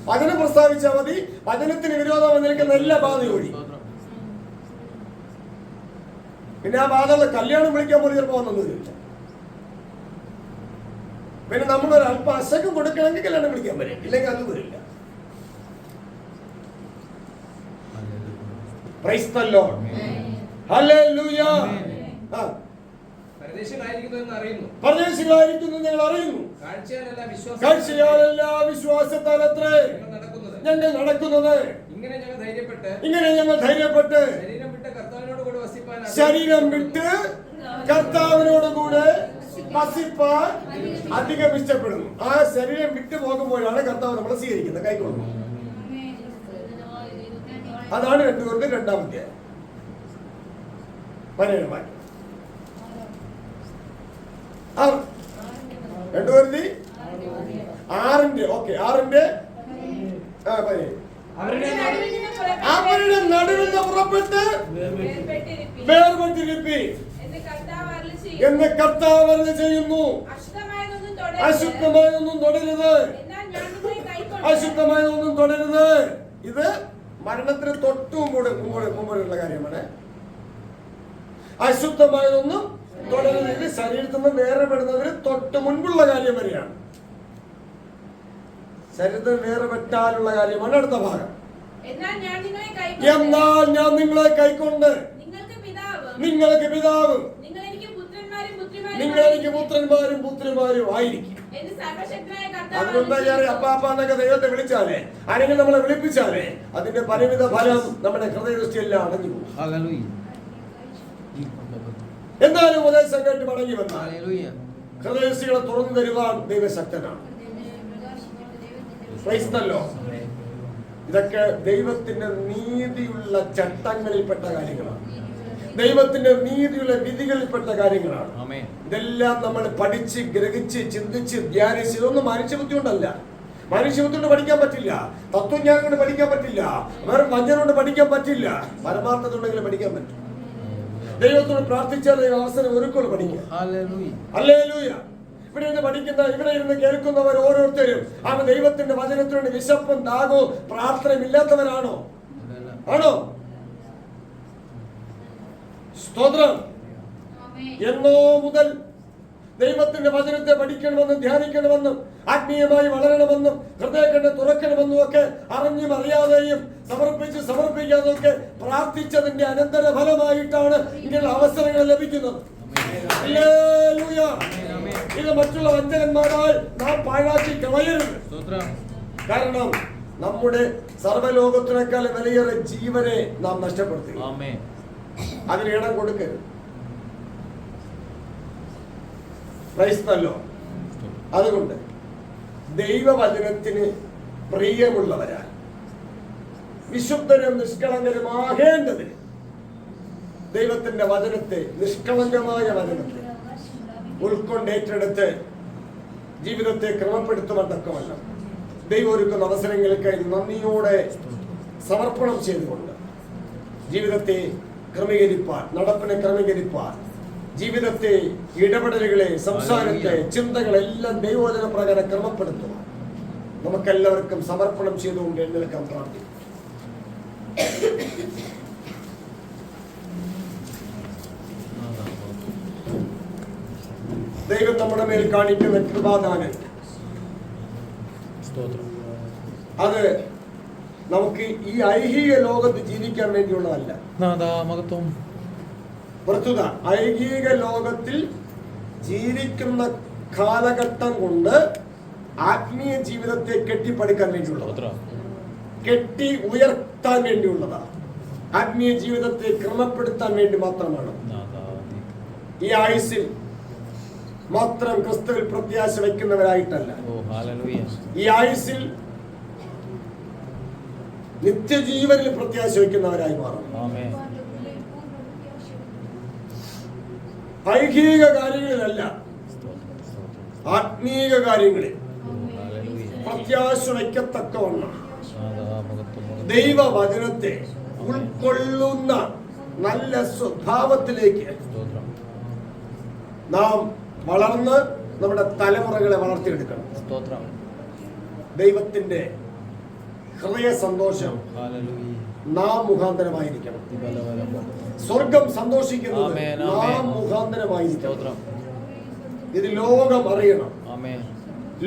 വചനം പ്രസ്താവിച്ചാൽ മതി. വചനത്തിന് വിരോധം വന്നിരിക്കുന്ന എല്ലാ ബാധയും ഒഴി. പിന്നെ ആ ബാധകളെ കല്യാണം വിളിക്കാൻ പോലും ചിലപ്പോൾ വന്നൊന്നുമില്ല. പിന്നെ നമ്മളൊരു അല്പം അശകം കൊടുക്കണമെങ്കിൽ കല്യാണം വിളിക്കാൻ വരും, ഇല്ലെങ്കിൽ അത് വരില്ല. Praise the Lord. ഹല്ലേലൂയ. പരദേശികളായിരിക്കുന്നു ഞങ്ങൾ അറിയുന്നു. കാഴ്ചയാലല്ല വിശ്വാസത്താലത്രേ ഞങ്ങൾ നടക്കുന്നത്. ഇങ്ങനെ ഞങ്ങൾ ധൈര്യപ്പെട്ട് ശരീരം വിട്ട് കർത്താവിനോട് കൂടെ വസിപ്പാൻ അധികം ഇഷ്ടപ്പെടുന്നു. ആ ശരീരം വിട്ടു പോകുമ്പോഴാണ് കർത്താവ് നമ്മളെ സ്വീകരിക്കുന്നത്, കൈക്കൊള്ളുന്നു. അതാണ് 2 കൊരിന്ത്യർ 2-ാം അധ്യായം 17 വാക്യം. 2 കൊരിന്ത്യർ 6-ന്റെ 17. അവരുടെ നടുവിൽ നിന്ന് പുറപ്പെട്ട് വേർപെട്ടിരിപ്പീൻ എന്ന് കർത്താവ് അരുളി ചെയ്യുന്നു. അശുദ്ധമായൊന്നും തുടരുത്, അശുദ്ധമായൊന്നും തുടരുത്. ഇത് മരണത്തിന് തൊട്ടു മുമ്പുള്ള കാര്യമാണ്. അശുദ്ധമായൊന്നും തുടരുത്. ഇത് ശരീരത്തിൽ നിന്ന് വേർപെടുന്നതിന് തൊട്ട് മുൻപുള്ള കാര്യം വരെയാണ്. ശരീരത്തിൽ വേർപെട്ടാലുള്ള കാര്യമാണ് അടുത്ത ഭാഗം. എന്നാൽ ഞാൻ നിങ്ങളെ കൈക്കൊണ്ട് നിങ്ങൾക്ക് പിതാവും നിങ്ങൾ എനിക്ക് പുത്രന്മാരും പുത്രിമാരും ആയിരിക്കും. അതുകൊണ്ട് അപ്പാപ്പാന്നൊക്കെ ദൈവത്തെ വിളിച്ചാലേ, ആരെങ്കിലും നമ്മളെ വിളിപ്പിച്ചാലേ അതിന്റെ പരിമിത ഫലം നമ്മുടെ ഹൃദയദൃഷ്ടിയെല്ലാം അടഞ്ഞു പോകും. എന്നാലും ഉപദേശം കേട്ട് മടങ്ങി വന്നാൽ ഹൃദയദൃഷ്ടികളെ തുറന്നു തരുവാൻ ദൈവശക്തനാണ്. ഇതൊക്കെ ദൈവത്തിന്റെ നീതിയുള്ള ചട്ടങ്ങളിൽപ്പെട്ട കാര്യങ്ങളാണ്, ദൈവത്തിന്റെ നീതിയുള്ള വിധികളിൽപ്പെട്ട കാര്യങ്ങളാണ്. ഇതെല്ലാം നമ്മൾ പഠിച്ച് ഗ്രഹിച്ച് ചിന്തിച്ച് ധ്യാനിച്ച്, ഇതൊന്നും മനുഷ്യബുദ്ധി കൊണ്ടല്ല. മനുഷ്യബുദ്ധി കൊണ്ട് പഠിക്കാൻ പറ്റില്ല, തത്വജ്ഞാനം കൊണ്ട് പഠിക്കാൻ പറ്റില്ല, വേറെ വചനം കൊണ്ട് പഠിക്കാൻ പറ്റില്ല. പരമാർത്ഥത്തുണ്ടെങ്കിലും പഠിക്കാൻ പറ്റും. ദൈവത്തോട് പ്രാർത്ഥിച്ചാൽ ദൈവം അവസരം ഒരുക്കുള്ളൂ പഠിക്കാൻ. ഹല്ലേലൂയ. ഇവിടെ ഇരുന്ന് പഠിക്കുന്ന, ഇവിടെ ഇരുന്ന് കേൾക്കുന്നവർ ഓരോരുത്തരും ആ ദൈവത്തിന്റെ വചനത്തിനോട് വിശപ്പും ദാഹവും പ്രാർത്ഥനയും ഇല്ലാത്തവരാണോ? ആണോ? സ്തോത്രം. എന്നോ മുതൽ ദൈവത്തിന്റെ വചനത്തെ പഠിക്കണമെന്നും ധ്യാനിക്കണമെന്നും ആത്മീയമായി വളരണമെന്നും ഹൃദയക്കണ്ണ് തുറക്കണമെന്നും ഒക്കെ അറിഞ്ഞും അറിയാതെയും സമർപ്പിക്കാതെ ഒക്കെ പ്രാർത്ഥിച്ചതിന്റെ അനന്തര ഫലമായിട്ടാണ് ഇങ്ങനെയുള്ള അവസരങ്ങൾ ലഭിക്കുന്നത്. ഹല്ലേലൂയ. ഇത് മറ്റുള്ള വഞ്ചകന്മാരാൽ നാം പാഴാക്കി കളയരുത്. കാരണം നമ്മുടെ സർവ്വലോകത്തിനേക്കാൾ വലിയൊരു ജീവനെ നാം നഷ്ടപ്പെടുത്തി. അതിന് ഇടം കൊടുക്കരുത്. ക്രൈസ്തവല്ലോ, അതുകൊണ്ട് ദൈവവചനത്തിന് പ്രിയമുള്ളവരാൽ വിശുദ്ധരും നിഷ്കളങ്കരുമാകേണ്ടതിന് ദൈവത്തിന്റെ വചനത്തെ, നിഷ്കളങ്കമായ വചനത്തെ ഉൾക്കൊണ്ടേറ്റെടുത്ത് ജീവിതത്തെ ക്രമപ്പെടുത്തുവതക്കമല്ല ദൈവം ഒരുക്കുന്ന അവസരങ്ങൾക്കായി നന്ദിയോടെ സമർപ്പണം ചെയ്തുകൊണ്ട് ജീവിതത്തെ ക്രമീകരിപ്പാൻ, നടപ്പിനെ ക്രമീകരിപ്പാൻ, ജീവിതത്തെ, ഇടപെടലുകളെ, സംസാരത്തെ, ചിന്തകളെല്ലാം ദൈവവചന പ്രകാരം ക്രമപ്പെടുത്തുവാൻ നമുക്കെല്ലാവർക്കും സമർപ്പണം ചെയ്തുകൊണ്ട് എഴുന്നേൽക്കാൻ പ്രാർത്ഥിക്കും. ദൈവം നമ്മുടെ മേൽ കാണിക്കുന്ന കൃപാദാനം അത് നമുക്ക് ഈ ഐഹിക ലോകത്ത് ജീവിക്കാൻ വേണ്ടിയുള്ളതല്ല. പ്രസ്തുത ഐഹിക ലോകത്തിൽ ജീവിക്കുന്ന കാലഘട്ടം കൊണ്ട് ആത്മീയ ജീവിതത്തെ കെട്ടിപ്പടുക്കാൻ വേണ്ടിയുള്ളതാണ്, കെട്ടി ഉയർത്താൻ വേണ്ടിയുള്ളതാണ്. ആത്മീയ ജീവിതത്തെ ക്രമപ്പെടുത്താൻ വേണ്ടി മാത്രമാണ്. ഈ ആയുസ്സിൽ മാത്രം ക്രിസ്തുവിൽ പ്രത്യാശ വയ്ക്കുന്നവരായിട്ടല്ല, ഈ ആയുസ്സിൽ നിത്യജീവനിൽ പ്രത്യാശ വയ്ക്കുന്നവരായി മാറണം. ഐഹിക കാര്യങ്ങളിലല്ല, ആത്മീക കാര്യങ്ങളിൽ പ്രത്യാശ വയ്ക്കത്തക്കവണ്ണം ദൈവവചനത്തെ ഉൾക്കൊള്ളുന്ന നല്ല സ്വഭാവത്തിലേക്ക് നാം വളർന്ന് നമ്മുടെ തലമുറകളെ വളർത്തിയെടുക്കണം. ദൈവത്തിന്റെ ഹൃദയ സന്തോഷം നാം മുഖാന്തരമായിരിക്കണം. സ്വർഗം സന്തോഷിക്കുന്നത് നാം മുഖാന്തരമായിരിക്കണം. ഇത് ലോകം അറിയണം.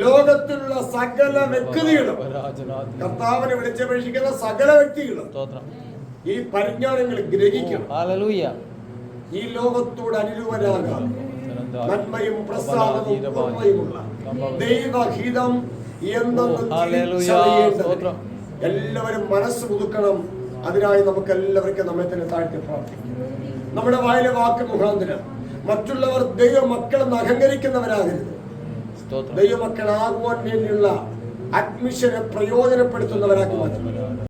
ലോകത്തിലുള്ള സകല വ്യക്തികളും, കർത്താവിനെ വിളിച്ചപേക്ഷിക്കുന്ന സകല വ്യക്തികളും ഈ പരിജ്ഞാനങ്ങൾ ഗ്രഹിക്കണം. ഈ ലോകത്തോട് അനുരൂപരാകാം. നന്മയും പ്രസാദവും പൂർണ്ണയുമുള്ള ദൈവഹിതം എല്ലാവരും മനസ്സ് പുതുക്കണം. അതിനായി നമുക്ക് എല്ലാവർക്കും നമ്മെ തന്നെ താഴ്ത്തി പ്രാർത്ഥിക്കാം. നമ്മുടെ വായിലെ വാക്ക് മുഖാന്തരം മറ്റുള്ളവർ ദൈവമക്കളെന്ന് അഹങ്കരിക്കുന്നവരാകരുത്. ദൈവമക്കളാകുവാൻ വേണ്ടിയുള്ള അഡ്മിഷനെ പ്രയോജനപ്പെടുത്തുന്നവരാക്കി മാറ്റണം.